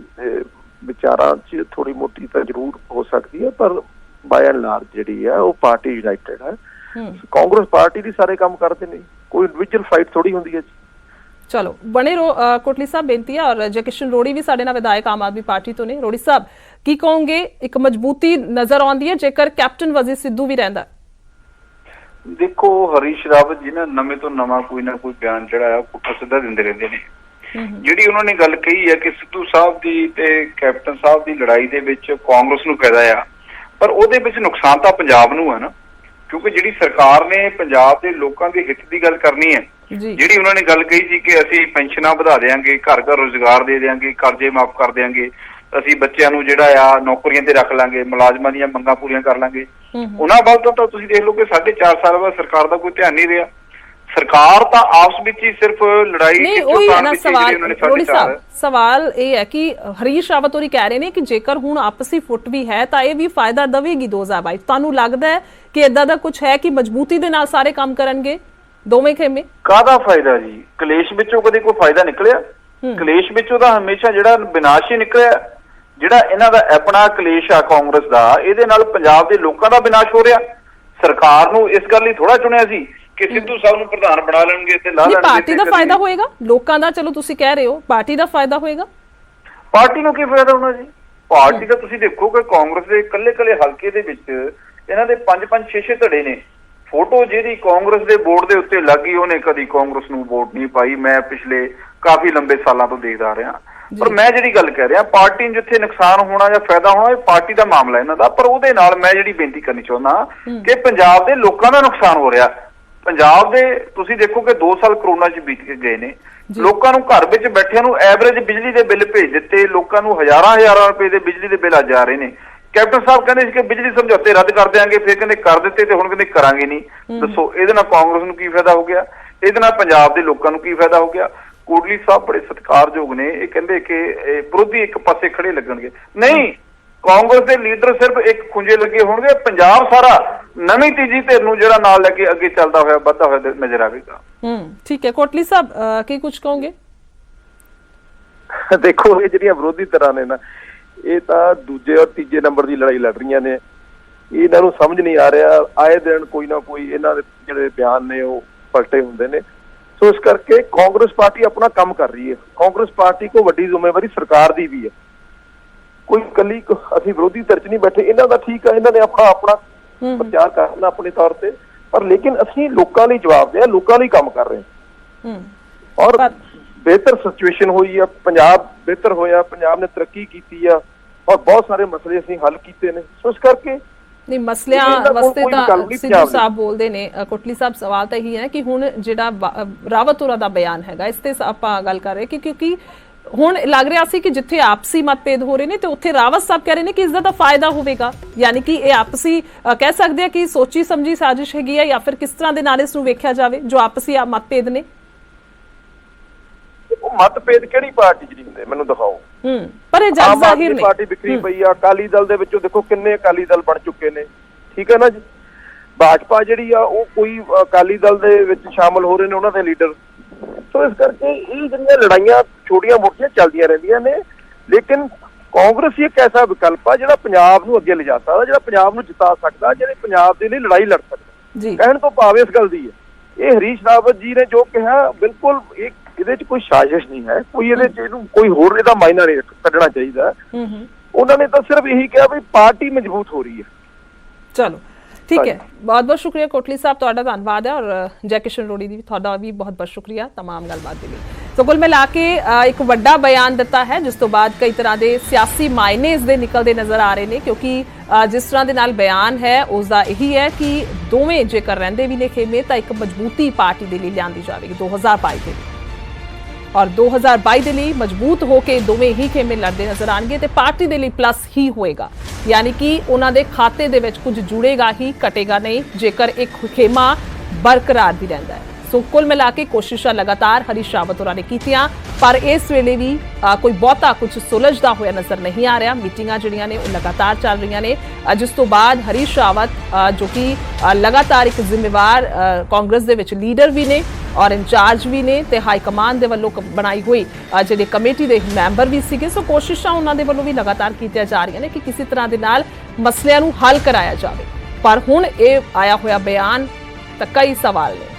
ਵਿਚਾਰਾਂ 'ਚ ਥੋੜੀ ਮੋਟੀ ਤਾਂ ਜ਼ਰੂਰ ਹੋ ਸਕਦੀ ਹੈ, ਪਰ ਬਾਏ ਐਂਡ ਲਾਰਜ ਜਿਹੜੀ ਹੈ ਉਹ ਪਾਰਟੀ ਯੂਨਾਈਟਿਡ ਹੈ। ਕਾਂਗਰਸ ਪਾਰਟੀ ਦੀ ਸਾਰੇ ਕੰਮ ਕਰਦੇ ਨੇ, ਕੋਈ ਇੰਡੀਵਿਜੂਅਲ ਫਾਈਟ ਥੋੜੀ ਹੁੰਦੀ ਹੈ।
ਚਲੋ ਬਣੇ ਰਹੋ। ਕੋਟਲੀ ਸਾਹਿਬ ਬੇਨਤੀ ਹੈ, ਔਰ ਜੈਕਿਸ਼ਨ ਰੋੜੀ ਵੀ ਸਾਡੇ ਨਾਲ ਵਿਧਾਇਕ ਆਮ ਆਦਮੀ ਪਾਰਟੀ ਤੋਂ ਨੇ। ਰੋੜੀ ਸਾਹਿਬ ਕੀ ਕਹੋਗੇ, ਇੱਕ ਮਜ਼ਬੂਤੀ ਨਜ਼ਰ ਆਉਂਦੀ ਹੈ ਜੇਕਰ ਕੈਪਟਨ ਵਜ਼ੀਰ ਸਿੱਧੂ ਵੀ ਰਹਿੰਦਾ?
ਦੇਖੋ ਹਰੀਸ਼ ਰਾਵਤ ਜੀ ਨਾ ਨਵੇਂ ਤੋਂ ਨਵਾਂ ਕੋਈ ਨਾ ਕੋਈ ਬਿਆਨ ਜਿਹੜਾ ਆ ਪੁੱਠਾ ਸਿੱਧਾ ਦਿੰਦੇ ਰਹਿੰਦੇ ਨੇ। ਜਿਹੜੀ ਉਹਨਾਂ ਨੇ ਗੱਲ ਕਹੀ ਹੈ ਕਿ ਸਿੱਧੂ ਸਾਹਿਬ ਦੀ ਤੇ ਕੈਪਟਨ ਸਾਹਿਬ ਦੀ ਲੜਾਈ ਦੇ ਵਿੱਚ ਕਾਂਗਰਸ ਨੂੰ ਫਾਇਦਾ ਆ, ਪਰ ਉਹਦੇ ਵਿੱਚ ਨੁਕਸਾਨ ਤਾਂ ਪੰਜਾਬ ਨੂੰ ਹੈ ਨਾ, ਕਿਉਂਕਿ ਜਿਹੜੀ ਸਰਕਾਰ ਨੇ ਪੰਜਾਬ ਦੇ ਲੋਕਾਂ ਦੇ ਹਿੱਤ ਦੀ ਗੱਲ ਕਰਨੀ ਹੈ। ਜਿਹੜੀ ਉਹਨਾਂ ਨੇ ਗੱਲ ਕਹੀ ਸੀ ਕਿ ਅਸੀਂ ਪੈਨਸ਼ਨਾਂ ਵਧਾ ਦੇਵਾਂਗੇ, ਘਰ ਘਰ ਰੁਜ਼ਗਾਰ ਦੇ ਦੇਵਾਂਗੇ, ਕਰਜ਼ੇ ਮਾਫ ਕਰ ਦੇਵਾਂਗੇ, ਅਸੀਂ ਬੱਚਿਆਂ ਨੂੰ ਜਿਹੜਾ ਆ ਨੌਕਰੀਆਂ ਤੇ ਰੱਖ ਲਾਂਗੇ, ਮੁਲਾਜ਼ਮਾਂ ਦੀਆਂ ਮੰਗਾਂ ਪੂਰੀਆਂ ਕਰ ਲਾਂਗੇ, ਉਹਨਾਂ ਵੱਲ ਤਾਂ ਤੁਸੀਂ ਦੇਖ ਲਓ ਕਿ 4.5 ਸਾਲ ਬਾਅਦ ਸਰਕਾਰ ਦਾ ਕੋਈ ਧਿਆਨ ਨਹੀਂ ਰਿਹਾ। ਸਰਕਾਰ ਤਾਂ ਆਪਸ ਵਿੱਚ ਹੀ ਸਿਰਫ ਲੜਾਈ
ਸਵਾਲ ਇਹ ਹੈ ਕਿ ਹਰੀਸ਼ ਰਾਵਤ ਹੋਰੀ ਕਹਿ ਰਹੇ ਨੇ ਕਿ ਜੇਕਰ ਹੁਣ ਆਪਸੀ ਫੁੱਟ ਵੀ ਹੈ ਤਾਂ ਇਹ ਵੀ ਫਾਇਦਾ ਦੇਵੇਗੀ 2022। ਤੁਹਾਨੂੰ ਲੱਗਦਾ ਹੈ ਕਿ ਇਦਾਂ ਦਾ ਕੁਝ ਹੈ ਕਿ ਮਜ਼ਬੂਤੀ ਦੇ ਨਾਲ ਸਾਰੇ ਕੰਮ ਕਰਨਗੇ ਦੋਵੇਂ ਖੇਮੇ?
ਕਾਹਦਾ ਫਾਇਦਾ ਜੀ? ਕਲੇਸ਼ ਵਿੱਚੋਂ ਕਦੇ ਕੋਈ ਫਾਇਦਾ ਨਿਕਲਿਆ? ਕਲੇਸ਼ ਵਿੱਚੋਂ ਤਾਂ ਹਮੇਸ਼ਾ ਜਿਹੜਾ ਵਿਨਾਸ਼ ਹੀ ਨਿਕਲਿਆ। ਜਿਹੜਾ ਇਹਨਾਂ ਦਾ ਆਪਣਾ ਕਲੇਸ਼ ਆ ਕਾਂਗਰਸ ਦਾ, ਇਹਦੇ ਨਾਲ ਪੰਜਾਬ ਦੇ ਲੋਕਾਂ ਦਾ ਵਿਨਾਸ਼ ਹੋ ਰਿਹਾ। ਸਰਕਾਰ ਨੂੰ ਇਸ ਗੱਲ ਲਈ ਥੋੜਾ ਚੁਣਿਆ ਸੀ ਕਿ ਸਿੱਧੂ ਸਾਹਿਬ ਨੂੰ ਪ੍ਰਧਾਨ ਬਣਾ ਲੈਣਗੇ ਤੇ ਲਾ ਲੈਣਗੇ।
ਪਾਰਟੀ ਦਾ ਫਾਇਦਾ ਹੋਏਗਾ ਲੋਕਾਂ ਦਾ, ਚਲੋ ਤੁਸੀਂ ਕਹਿ ਰਹੇ ਹੋ ਪਾਰਟੀ ਦਾ ਫਾਇਦਾ ਹੋਏਗਾ।
ਪਾਰਟੀ ਨੂੰ ਕੀ ਫਾਇਦਾ ਹੋਣਾ ਜੀ? ਪਾਰਟੀ ਦਾ ਤੁਸੀਂ ਦੇਖੋ ਕਿ ਕਾਂਗਰਸ ਦੇ ਇਕੱਲੇ ਹਲਕੇ ਦੇ ਵਿੱਚ ਇਹਨਾਂ ਦੇ 5-5 6-6 ਧੜੇ ਨੇ। ਫੋਟੋ ਜਿਹੜੀ ਕਾਂਗਰਸ ਦੇ ਬੋਰਡ ਦੇ ਉੱਤੇ ਲੱਗੀ ਉਹਨੇ ਕਦੀ ਕਾਂਗਰਸ ਨੂੰ ਵੋਟ ਨਹੀਂ ਪਾਈ। ਮੈਂ ਪਿਛਲੇ ਕਾਫੀ ਲੰਬੇ ਸਾਲਾਂ ਤੋਂ ਦੇਖਦਾ ਰਿਹਾ, ਪਰ ਮੈਂ ਜਿਹੜੀ ਗੱਲ ਕਹਿ ਰਿਹਾ ਪਾਰਟੀ ਨੂੰ ਜਿੱਥੇ ਨੁਕਸਾਨ ਹੋਣਾ ਜਾਂ ਫਾਇਦਾ ਹੋਣਾ ਇਹ ਪਾਰਟੀ ਦਾ ਮਾਮਲਾ ਇਹਨਾਂ ਦਾ। ਪਰ ਉਹਦੇ ਨਾਲ ਮੈਂ ਜਿਹੜੀ ਬੇਨਤੀ ਕਰਨੀ ਚਾਹੁੰਦਾ ਕਿ ਪੰਜਾਬ ਦੇ ਲੋਕਾਂ ਦਾ ਨੁਕਸਾਨ ਹੋ ਰਿਹਾ। ਪੰਜਾਬ ਦੇ ਤੁਸੀਂ ਦੇਖੋ ਕਿ 2 ਸਾਲ ਕਰੋਨਾ 'ਚ ਬੀਤ ਕੇ ਗਏ ਨੇ, ਲੋਕਾਂ ਨੂੰ ਘਰ ਵਿੱਚ ਬੈਠਿਆਂ ਨੂੰ ਐਵਰੇਜ ਬਿਜਲੀ ਦੇ ਬਿੱਲ ਭੇਜ ਦਿੱਤੇ, ਲੋਕਾਂ ਨੂੰ ਹਜ਼ਾਰਾਂ ਰੁਪਏ ਦੇ ਬਿਜਲੀ ਦੇ ਬਿੱਲ ਆ ਜਾ ਰਹੇ ਨੇ। ਕੈਪਟਨ ਸਾਹਿਬ ਕਹਿੰਦੇ ਸੀ ਕਿ ਬਿਜਲੀ ਸਮਝੌਤੇ ਰੱਦ ਕਰ ਦਿਆਂਗੇ, ਫਿਰ ਕਹਿੰਦੇ ਕਰ ਦਿੱਤੇ ਤੇ ਹੁਣ ਕਹਿੰਦੇ ਕਰਾਂਗੇ ਨਹੀਂ। ਦੱਸੋ ਇਹਦੇ ਨਾਲ ਕਾਂਗਰਸ ਨੂੰ ਕੀ ਫਾਇਦਾ ਹੋ ਗਿਆ? ਇਹਦੇ ਨਾਲ ਪੰਜਾਬ ਦੇ ਲੋਕਾਂ ਨੂੰ ਕੀ ਫਾਇਦਾ ਹੋ ਗਿਆ? ਕੋਟਲੀ ਸਾਹਿਬ ਬੜੇ ਸਤਿਕਾਰਯੋਗ ਨੇ, ਇਹ ਕਹਿੰਦੇ ਕਿ ਵਿਰੋਧੀ ਇੱਕ ਪਾਸੇ ਖੜੇ ਲੱਗਣਗੇ। ਨਹੀਂ, ਕਾਂਗਰਸ ਦੇ ਲੀਡਰ ਸਿਰਫ ਇੱਕ ਖੁੰਝੇ ਲੱਗੇ ਹੋਣਗੇ, ਪੰਜਾਬ ਸਾਰਾ ਨਵੀਂ ਤੀਜੀ ਧਿਰ ਨੂੰ ਜਿਹੜਾ ਨਾਲ ਲੈ ਕੇ ਅੱਗੇ ਚੱਲਦਾ ਹੋਇਆ ਵੱਧਦਾ ਹੋਇਆ ਨਜ਼ਰ ਆਵੇਗਾ।
ਠੀਕ ਹੈ ਕੋਟਲੀ ਸਾਹਿਬ ਕੀ ਕੁਝ ਕਹੋਗੇ?
ਦੇਖੋ ਇਹ ਜਿਹੜੀਆਂ ਵਿਰੋਧੀ ਧਿਰਾਂ ਨੇ ਨਾ, ਇਹ ਤਾਂ ਦੂਜੇ ਔਰ ਤੀਜੇ ਨੰਬਰ ਦੀ ਲੜਾਈ ਲੜ ਰਹੀਆਂ ਨੇ। ਇਹਨਾਂ ਨੂੰ ਸਮਝ ਨਹੀਂ ਆ ਰਿਹਾ, ਆਏ ਦਿਨ ਕੋਈ ਨਾ ਕੋਈ ਇਹਨਾਂ ਦੇ ਜਿਹੜੇ ਬਿਆਨ ਨੇ ਉਹ ਪਲਟੇ ਹੁੰਦੇ ਨੇ। ਸੋ ਇਸ ਕਰਕੇ ਕਾਂਗਰਸ ਪਾਰਟੀ ਆਪਣਾ ਕੰਮ ਕਰ ਰਹੀ ਹੈ। ਕਾਂਗਰਸ ਪਾਰਟੀ ਕੋ ਵੱਡੀ ਜ਼ਿੰਮੇਵਾਰੀ ਸਰਕਾਰ ਦੀ ਵੀ ਹੈ। ਕੋਈ ਇਕੱਲੀ ਅਸੀਂ ਵਿਰੋਧੀ ਧਿਰ 'ਚ ਨਹੀਂ ਬੈਠੇ। ਇਹਨਾਂ ਦਾ ਠੀਕ ਹੈ, ਇਹਨਾਂ ਨੇ ਆਪਣਾ ਪ੍ਰਚਾਰ ਕਰਨਾ ਆਪਣੇ ਤੌਰ ਤੇ, ਪਰ ਲੇਕਿਨ ਅਸੀਂ ਲੋਕਾਂ ਲਈ ਜਵਾਬਦੇਹ, ਲੋਕਾਂ ਲਈ ਕੰਮ ਕਰ ਰਹੇ ਹਾਂ। ਔਰ ਬਿਹਤਰ ਸਿਚੁਏਸ਼ਨ ਹੋਈ ਆ, ਪੰਜਾਬ ਬਿਹਤਰ ਹੋਇਆ, ਪੰਜਾਬ ਨੇ ਤਰੱਕੀ ਕੀਤੀ ਆ ਔਰ ਬਹੁਤ ਸਾਰੇ ਮਸਲੇ ਅਸੀਂ ਹੱਲ ਕੀਤੇ ਨੇ। ਸੋ ਇਸ ਕਰਕੇ
ਨਹੀਂ ਮਸਲਿਆਂ ਵਾਸਤੇ ਤਾਂ ਸਿੱਧੂ ਸਾਹਿਬ ਬੋਲਦੇ ਨੇ। ਕੋਟਲੀ ਸਾਹਿਬ ਸਵਾਲ ਤਾਂ ਇਹੀ ਹੈ ਕਿ ਹੁਣ ਜਿਹੜਾ ਰਾਵਤ ਹੋਰਾਂ ਦਾ ਬਿਆਨ ਹੈਗਾ ਇਸ ਤੇ ਆਪਾਂ ਗੱਲ ਕਰ ਰਹੇ ਕਿ ਕਿਉਂਕਿ ਹੁਣ ਲੱਗ ਰਿਹਾ ਸੀ ਕਿ ਜਿੱਥੇ ਆਪਸੀ ਮਤਭੇਦ ਹੋ ਰਹੇ ਨੇ ਤੇ ਉੱਥੇ ਰਾਵਤ ਸਾਹਿਬ ਕਹਿ ਰਹੇ ਨੇ ਕਿ ਇਸ ਦਾ ਤਾਂ ਫਾਇਦਾ ਹੋਵੇਗਾ, ਯਾਨੀ ਕਿ ਇਹ ਆਪਸੀ ਕਹਿ ਸਕਦੇ ਆ ਕਿ ਸੋਚੀ ਸਮਝੀ ਸਾਜ਼ਿਸ਼ ਹੈਗੀ ਹੈ ਜਾਂ ਫਿਰ ਕਿਸ ਤਰ੍ਹਾਂ ਦੇ ਨਾਲ ਇਸ ਨੂੰ ਵੇਖਿਆ ਜਾਵੇ ਜੋ ਆਪਸੀ ਮਤਭੇਦ ਨੇ।
ਉਹ ਮਤਭੇਦ ਕਿਹੜੀ ਪਾਰਟੀ 'ਚ ਨਹੀਂ ਹੁੰਦੇ ਮੈਨੂੰ ਦਿਖਾਓ।
ਪਰ ਇਹ ਜਗ ਜ਼ਾਹਿਰ ਨੇ
ਪਾਰਟੀ ਵਿਖਰੀ ਪਈ ਆ। ਅਕਾਲੀ ਦਲ ਦੇ ਵਿੱਚੋਂ ਦੇਖੋ ਕਿੰਨੇ ਅਕਾਲੀ ਦਲ ਬਣ ਚੁੱਕੇ ਨੇ, ਠੀਕ ਹੈ ਨਾ ਜੀ। ਭਾਜਪਾ ਜਿਹੜੀ ਆ ਉਹ ਕੋਈ ਅਕਾਲੀ ਦਲ ਦੇ ਵਿੱਚ ਸ਼ਾਮਲ ਹੋ ਰਹੇ ਨੇ ਉਹਨਾਂ ਦੇ ਲੀਡਰ। ਸੋ ਇਸ ਕਰਕੇ ਇਹ ਜਿਹੜੀਆਂ ਲੜਾਈਆਂ ਛੋਟੀਆਂ ਮੋਟੀਆਂ ਚੱਲਦੀਆਂ ਰਹਿੰਦੀਆਂ ਨੇ, ਲੇਕਿਨ ਕਾਂਗਰਸ ਹੀ ਇੱਕ ਐਸਾ ਵਿਕਲਪ ਆ ਜਿਹੜਾ ਪੰਜਾਬ ਨੂੰ ਅੱਗੇ ਲਿਜਾ ਸਕਦਾ, ਜਿਹੜਾ ਪੰਜਾਬ ਨੂੰ ਜਿਤਾ ਸਕਦਾ, ਜਿਹੜੇ ਪੰਜਾਬ ਦੇ ਲਈ ਲੜਾਈ ਲੜ ਸਕਦਾ। ਕਹਿਣ ਤੋਂ ਭਾਵ ਇਸ ਗੱਲ ਦੀ ਹੈ ਇਹ ਹਰੀਸ਼ ਰਾਵਤ ਜੀ ਨੇ ਜੋ ਕਿਹਾ ਬਿਲਕੁਲ ਇਹਦੇ 'ਚ ਕੋਈ ਸਾਜ਼ਿਸ਼ ਨਹੀਂ ਹੈ, ਕੋਈ ਇਹਦੇ 'ਚ ਇਹਨੂੰ ਕੋਈ ਹੋਰ ਇਹਦਾ ਮਾਇਨਾ ਨਹੀਂ ਕੱਢਣਾ ਚਾਹੀਦਾ। ਉਹਨਾਂ ਨੇ ਤਾਂ ਸਿਰਫ ਇਹੀ ਕਿਹਾ ਵੀ ਪਾਰਟੀ ਮਜ਼ਬੂਤ ਹੋ ਰਹੀ ਹੈ।
ਚਲੋ ठीक है, बहुत बहुत शुक्रिया कोटली साहब, ਤੁਹਾਡਾ ਧੰਨਵਾਦ ਹੈ। ਔਰ ਜੈ ਕਿਸ਼ਨ ਰੋੜੀ ਦੀ ਤੁਹਾਡਾ ਵੀ ਬਹੁਤ ਬਹੁਤ ਸ਼ੁਕਰੀਆ तमाम ਗੱਲਬਾਤ ਦੇ ਲਈ। ਸੋ ਕੁੱਲ ਮਿਲਾ ਕੇ ਇੱਕ ਵੱਡਾ ਬਿਆਨ ਦਿੱਤਾ ਹੈ, ਜਿਸ ਤੋਂ ਬਾਅਦ ਕਈ ਤਰ੍ਹਾਂ ਦੇ ਸਿਆਸੀ ਮਾਇਨੇ ਇਸ ਦੇ ਨਿਕਲਦੇ ਨਜ਼ਰ ਆ ਰਹੇ ਨੇ, ਕਿਉਂਕਿ ਜਿਸ ਤਰ੍ਹਾਂ ਦੇ ਨਾਲ ਬਿਆਨ ਹੈ ਉਸ ਦਾ ਇਹੀ ਹੈ ਕਿ ਦੋਵੇਂ ਜੇਕਰ ਰਹਿੰਦੇ ਵੀ ਨੇ ਖੇਮੇ ਤਾਂ ਇੱਕ ਮਜ਼ਬੂਤੀ ਪਾਰਟੀ ਦੇ ਲਈ ਲਿਆਂਦੀ ਜਾਵੇਗੀ 2022 ਦੇ ਲਈ, ਔਰ 2022 ਦੇ ਲਈ ਮਜ਼ਬੂਤ ਹੋ ਕੇ ਦੋਵੇਂ ਹੀ ਖੇਮੇ ਲੜਦੇ ਨਜ਼ਰ ਆਣਗੇ ਤੇ ਪਾਰਟੀ ਦੇ ਲਈ ਪਲੱਸ ਹੀ ਹੋਏਗਾ, ਯਾਨੀ ਕਿ ਉਹਨਾਂ ਦੇ ਖਾਤੇ ਦੇ ਵਿੱਚ ਕੁਝ ਜੁੜੇਗਾ ਹੀ, ਘਟੇਗਾ ਨਹੀਂ ਜੇਕਰ ਇੱਕ ਖੇਮਾ ਬਰਕਰਾਰ ਵੀ ਰਹਿੰਦਾ ਹੈ। ਸੋ ਕੁੱਲ ਮਿਲਾ ਕੇ ਕੋਸ਼ਿਸ਼ਾਂ ਲਗਾਤਾਰ ਹਰੀਸ਼ ਰਾਵਤ ਹੋਰਾਂ ਨੇ ਕੀਤੀਆਂ, ਪਰ ਇਸ ਵੇਲੇ ਵੀ ਕੋਈ ਬਹੁਤਾ ਕੁਝ ਸੁਲਝਦਾ ਹੋਇਆ ਨਜ਼ਰ ਨਹੀਂ ਆ ਰਿਹਾ। ਮੀਟਿੰਗਾਂ ਜਿਹੜੀਆਂ ਨੇ ਉਹ ਲਗਾਤਾਰ ਚੱਲ ਰਹੀਆਂ ਨੇ, ਜਿਸ ਤੋਂ ਬਾਅਦ ਹਰੀਸ਼ ਰਾਵਤ ਜੋ ਕਿ ਲਗਾਤਾਰ ਇੱਕ ਜ਼ਿੰਮੇਵਾਰ ਕਾਂਗਰਸ ਦੇ ਵਿੱਚ ਲੀਡਰ ਵੀ ਨੇ ਔਰ ਇੰਚਾਰਜ ਵੀ ਨੇ ਤੇ ਹਾਈ ਕਮਾਂਡ ਦੇ ਵੱਲੋਂ ਬਣਾਈ ਹੋਈ ਜਿਹੜੀ ਕਮੇਟੀ ਦੇ ਮੈਂਬਰ ਵੀ ਸੀਗੇ। ਸੋ ਕੋਸ਼ਿਸ਼ਾਂ ਉਹਨਾਂ ਦੇ ਵੱਲੋਂ ਵੀ ਲਗਾਤਾਰ ਕੀਤੀਆਂ ਜਾ ਰਹੀਆਂ ਨੇ ਕਿ ਕਿਸੇ ਤਰ੍ਹਾਂ ਦੇ ਨਾਲ ਮਸਲਿਆਂ ਨੂੰ ਹੱਲ ਕਰਾਇਆ ਜਾਵੇ, ਪਰ ਹੁਣ ਇਹ ਆਇਆ ਹੋਇਆ ਬਿਆਨ ਤਾਂ ਕਈ ਸਵਾਲ ਨੇ।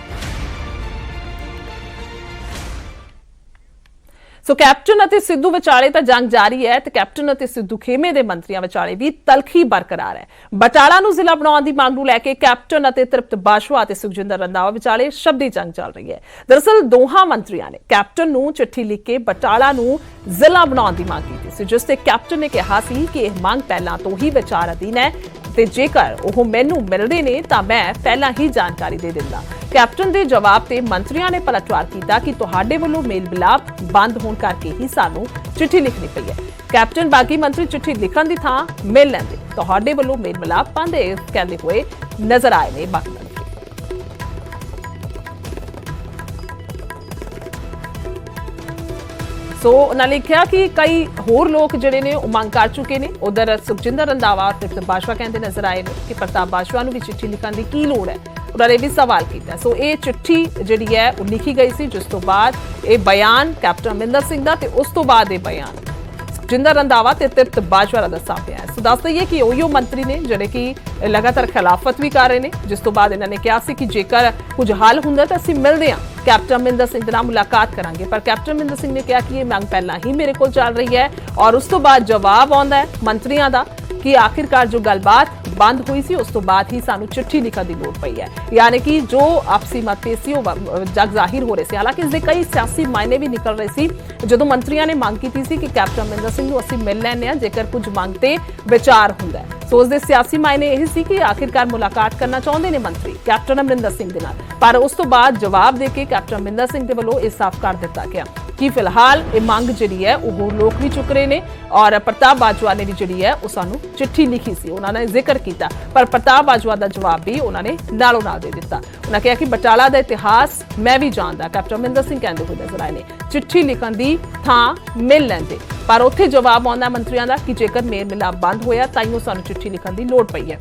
ਸੋ ਕੈਪਟਨ ਅਤੇ ਸਿੱਧੂ ਵਿਚਾਲੇ ਤਾਂ ਜੰਗ ਜਾਰੀ ਹੈ ਤੇ ਕੈਪਟਨ ਅਤੇ ਸਿੱਧੂ ਖੇਮੇ ਦੇ ਮੰਤਰੀਆਂ ਵਿਚਾਲੇ ਵੀ ਤਲਖੀ ਬਰਕਰਾਰ ਹੈ। ਬਟਾਲਾ ਨੂੰ ਜ਼ਿਲ੍ਹਾ ਬਣਾਉਣ ਦੀ ਮੰਗ ਨੂੰ ਲੈ ਕੇ ਕੈਪਟਨ ਅਤੇ ਤ੍ਰਿਪਤ ਬਾਜਵਾ ਅਤੇ ਸੁਖਜਿੰਦਰ ਰੰਧਾਵਾ ਵਿਚਾਲੇ ਸ਼ਬਦੀ ਜੰਗ ਚੱਲ ਰਹੀ ਹੈ। ਦਰਅਸਲ ਦੋਹਾਂ ਮੰਤਰੀਆਂ ਨੇ ਕੈਪਟਨ ਨੂੰ ਚਿੱਠੀ ਲਿਖ ਕੇ ਬਟਾਲਾ ਨੂੰ ਜ਼ਿਲ੍ਹਾ ਬਣਾਉਣ ਦੀ ਮੰਗ ਕੀਤੀ ਸੀ, ਜਿਸ ਤੇ ਕੈਪਟਨ ਨੇ ਕਿਹਾ ਸੀ ਕਿ ਇਹ ਮੰਗ ਪਹਿਲਾਂ ਤੋਂ ਹੀ ਵਿਚਾਰ ਅਧੀਨ ਹੈ ਤੇ ਜੇਕਰ ਉਹ ਮੈਨੂੰ ਮਿਲਦੇ ਨੇ ਤਾਂ ਮੈਂ ਪਹਿਲਾਂ ਹੀ ਜਾਣਕਾਰੀ ਦੇ ਦਿੰਦਾ। ਕੈਪਟਨ ਦੇ ਜਵਾਬ ਤੇ ਮੰਤਰੀਆਂ ਨੇ ਪਲਟਵਾਰ ਕੀਤਾ ਕਿ ਤੁਹਾਡੇ ਵੱਲੋਂ ਮੇਲ ਮਿਲਾਪ ਬੰਦ ਹੋਣ ਕਰਕੇ ਹੀ ਸਾਨੂੰ ਚਿੱਠੀ ਲਿਖਣੀ ਪਈ ਹੈ। ਕੈਪਟਨ ਬਾਕੀ ਮੰਤਰੀ ਚਿੱਠੀ ਲਿਖਣ ਦੀ ਥਾਂ ਮਿਲ ਲੈਂਦੇ, ਤੁਹਾਡੇ ਵੱਲੋਂ ਮੇਲ ਮਿਲਾਪ ਬੰਦ ਕਹਿੰਦੇ ਹੋਏ ਨਜ਼ਰ ਆਏ ਨੇ ਬਾਕੀ ਮੰਤਰੀ। ਸੋ ਉਹਨਾਂ ਨੇ ਕਿਹਾ ਕਿ ਕਈ ਹੋਰ ਲੋਕ ਜਿਹੜੇ ਨੇ ਉਹ ਮੰਗ ਕਰ ਚੁੱਕੇ ਨੇ। ਉਧਰ ਸੁਖਜਿੰਦਰ ਰੰਧਾਵਾ ਤੇ ਤ੍ਰਿਪਤ ਬਾਜਵਾ ਕਹਿੰਦੇ ਨਜ਼ਰ ਆਏ ਨੇ ਕਿ ਪ੍ਰਤਾਪ ਬਾਜਵਾ ਨੂੰ ਵੀ ਚਿੱਠੀ ਲਿਖਣ ਦੀ ਕੀ ਲੋੜ ਹੈ, ਉਹਨਾਂ ਨੇ ਵੀ ਸਵਾਲ ਕੀਤਾ। ਸੋ ਇਹ ਚਿੱਠੀ ਜਿਹੜੀ ਹੈ ਉਹ ਲਿਖੀ ਗਈ ਸੀ, ਜਿਸ ਤੋਂ ਬਾਅਦ ਇਹ ਬਿਆਨ ਕੈਪਟਨ ਅਮਰਿੰਦਰ ਸਿੰਘ ਦਾ ਤੇ ਉਸ ਤੋਂ ਬਾਅਦ ਇਹ ਬਿਆਨ ਸੁਖਜਿੰਦਰ ਰੰਧਾਵਾ ਤੇ ਤ੍ਰਿਪਤ ਬਾਜਵਾ ਦਾ ਦੱਸਿਆ ਪਿਆ ਹੈ। ਸੋ ਦੱਸ ਦਈਏ ਕਿ ਉਹੀ ਮੰਤਰੀ ਨੇ ਜਿਹੜੇ ਕਿ ਲਗਾਤਾਰ ਖਿਲਾਫਤ ਵੀ ਕਰ ਰਹੇ ਨੇ, ਜਿਸ ਤੋਂ ਬਾਅਦ ਇਹਨਾਂ ਨੇ ਕਿਹਾ ਸੀ ਕਿ ਜੇਕਰ ਕੁਝ ਹੱਲ ਹੁੰਦਾ ਤਾਂ ਅਸੀਂ ਮਿਲਦੇ ਹਾਂ, ਕੈਪਟਨ ਅਮਰਿੰਦਰ ਸਿੰਘ ਦੇ ਨਾਲ ਮੁਲਾਕਾਤ ਕਰਾਂਗੇ। ਪਰ ਕੈਪਟਨ ਅਮਰਿੰਦਰ ਸਿੰਘ ਨੇ ਕਿਹਾ ਕਿ ਇਹ ਮੰਗ ਪਹਿਲਾਂ ਹੀ ਮੇਰੇ ਕੋਲ ਚੱਲ ਰਹੀ ਹੈ ਔਰ ਉਸ ਤੋਂ ਬਾਅਦ ਜਵਾਬ ਆਉਂਦਾ ਹੈ ਮੰਤਰੀਆਂ ਦਾ ਕਿ ਆਖਿਰਕਾਰ ਜੋ ਗੱਲਬਾਤ ਬੰਦ ਹੋਈ ਸੀ ਉਸ ਤੋਂ ਬਾਅਦ ਹੀ ਸਾਨੂੰ ਚਿੱਠੀ ਲਿਖਣ ਦੀ ਲੋੜ ਪਈ ਹੈ, ਯਾਨੀ ਕਿ ਜੋ ਆਪਸੀ ਮਤਭੇਦ ਸੀ ਉਹ ਜਗ ਜ਼ਾਹਿਰ ਹੋ ਰਹੇ ਸੀ। ਹਾਲਾਂਕਿ ਇਸ ਦੇ ਕਈ ਸਿਆਸੀ ਮਾਇਨੇ ਵੀ ਨਿਕਲ ਰਹੇ ਸੀ ਜਦੋਂ ਮੰਤਰੀਆਂ ਨੇ ਮੰਗ ਕੀਤੀ ਸੀ ਕਿ ਕੈਪਟਨ ਅਮਰਿੰਦਰ ਸਿੰਘ ਨੂੰ ਅਸੀਂ ਮਿਲ ਲੈਂਦੇ ਹਾਂ ਜੇਕਰ ਕੁਝ ਮੰਗ ਤੇ ਵਿਚਾਰ ਹੁੰਦਾ ਹੈ। ਸੋ ਉਸ ਦੇ ਸਿਆਸੀ ਮਾਇਨੇ ਇਹ ਸੀ ਕਿ ਆਖਿਰਕਾਰ ਮੁਲਾਕਾਤ ਕਰਨਾ ਚਾਹੁੰਦੇ ਨੇ ਮੰਤਰੀ ਕੈਪਟਨ ਅਮਰਿੰਦਰ ਸਿੰਘ ਦੇ ਨਾਲ, ਪਰ ਉਸ ਤੋਂ ਬਾਅਦ ਜਵਾਬ ਦੇ ਕੇ ਕੈਪਟਨ ਅਮਰਿੰਦਰ ਸਿੰਘ ਦੇ ਵੱਲੋਂ ਇਹ ਸਾਫ਼ ਕਰ ਦਿੱਤਾ ਗਿਆ ਕਿ ਫਿਲਹਾਲ ਇਹ ਮੰਗ ਜਿਹੜੀ ਹੈ ਉਹ ਹੋਰ ਲੋਕ ਵੀ ਚੁੱਕ ਰਹੇ ਨੇ ਔਰ ਪ੍ਰਤਾਪ ਬਾਜਵਾ ਨੇ ਵੀ ਜਿਹੜੀ ਹੈ ਉਹ ਸਾਨੂੰ ਚਿੱਠੀ ਲਿਖੀ ਸੀ, ਉਹਨਾਂ ਨੇ ਜ਼ਿਕਰ ਕੀਤਾ, ਪਰ ਪ੍ਰਤਾਪ ਬਾਜਵਾ ਦਾ ਜਵਾਬ ਵੀ ਉਹਨਾਂ ਨੇ ਨਾਲੋਂ ਨਾਲ ਦੇ ਦਿੱਤਾ। ਉਹਨਾਂ ਕਿਹਾ ਕਿ ਬਟਾਲਾ ਦਾ ਇਤਿਹਾਸ ਮੈਂ ਵੀ ਜਾਣਦਾ, ਕੈਪਟਨ ਅਮਰਿੰਦਰ ਸਿੰਘ ਕਹਿੰਦੇ ਹੋਏ ਨਜ਼ਰ ਆਏ ਨੇ ਚਿੱਠੀ ਲਿਖਣ ਦੀ ਥਾਂ ਮਿਲ ਲੈਂਦੇ, ਪਰ ਉੱਥੇ ਜਵਾਬ ਆਉਂਦਾ ਮੰਤਰੀਆਂ ਦਾ ਕਿ ਜੇਕਰ ਮੇਲ ਮਿਲਾਪ ਬੰਦ ਹੋਇਆ ਤਾਂ ਹੀ ਸਾਨੂੰ ਚਿੱਠੀ ਲਿਖਣ ਦੀ ਲੋੜ ਪਈ ਹੈ।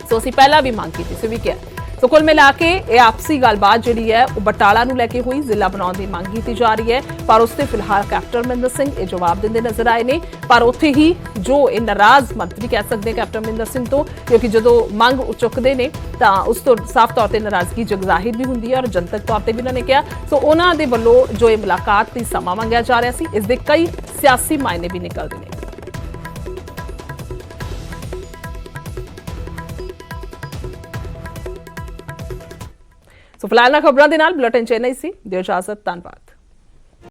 ਸੋ ਅਸੀਂ ਪਹਿਲਾਂ ਵੀ ਮੰਗ ਕੀਤੀ ਸੀ ਵੀ ਕਿਹਾ। ਸੋ ਕੁੱਲ ਮਿਲਾ ਕੇ ਇਹ ਆਪਸੀ ਗੱਲਬਾਤ ਜਿਹੜੀ ਹੈ ਉਹ ਬਟਾਲਾ ਨੂੰ ਲੈ ਕੇ ਹੋਈ, ਜ਼ਿਲ੍ਹਾ ਬਣਾਉਣ ਦੀ ਮੰਗ ਕੀਤੀ ਜਾ ਰਹੀ ਹੈ, ਪਰ ਉਸ ਤੇ ਫਿਲਹਾਲ ਕੈਪਟਨ ਅਮਰਿੰਦਰ ਸਿੰਘ ਇਹ ਜਵਾਬ ਦਿੰਦੇ ਨਜ਼ਰ ਆਏ ਨੇ। ਪਰ ਉੱਥੇ ਹੀ ਜੋ ਇਹ ਨਾਰਾਜ਼ ਮੰਤਰੀ ਕਹਿ ਸਕਦੇ ਕੈਪਟਨ ਅਮਰਿੰਦਰ ਸਿੰਘ ਤੋਂ, ਕਿਉਂਕਿ ਜਦੋਂ ਮੰਗ ਚੁੱਕਦੇ ਨੇ ਤਾਂ ਉਸ ਤੋਂ ਸਾਫ਼ ਤੌਰ ਤੇ ਨਾਰਾਜ਼ਗੀ ਜ਼ਾਹਿਰ ਵੀ ਹੁੰਦੀ ਹੈ ਔਰ ਜਨਤਕ ਤੌਰ ਤੇ ਵੀ ਉਹਨਾਂ ਨੇ ਕਿਹਾ। ਸੋ ਉਹਨਾਂ ਦੇ ਵੱਲੋਂ ਜੋ ਇਹ ਮੁਲਾਕਾਤ ਦੀ ਸਮਾਂ ਮੰਗਿਆ ਜਾ ਰਿਹਾ ਸੀ, ਇਸ ਦੇ ਕਈ ਸਿਆਸੀ ਮਾਇਨੇ ਵੀ ਨਿਕਲਦੇ ਨੇ। ਸੋ ਫਿਲਹਾਲ ਖਬਰਾਂ ਦੇ ਨਾਲ ਬੁਲੇਟਿਨ ਚੇਨਈ ਸੀ, ਦਿਓ ਇਜਾਜ਼ਤ, ਧੰਨਵਾਦ।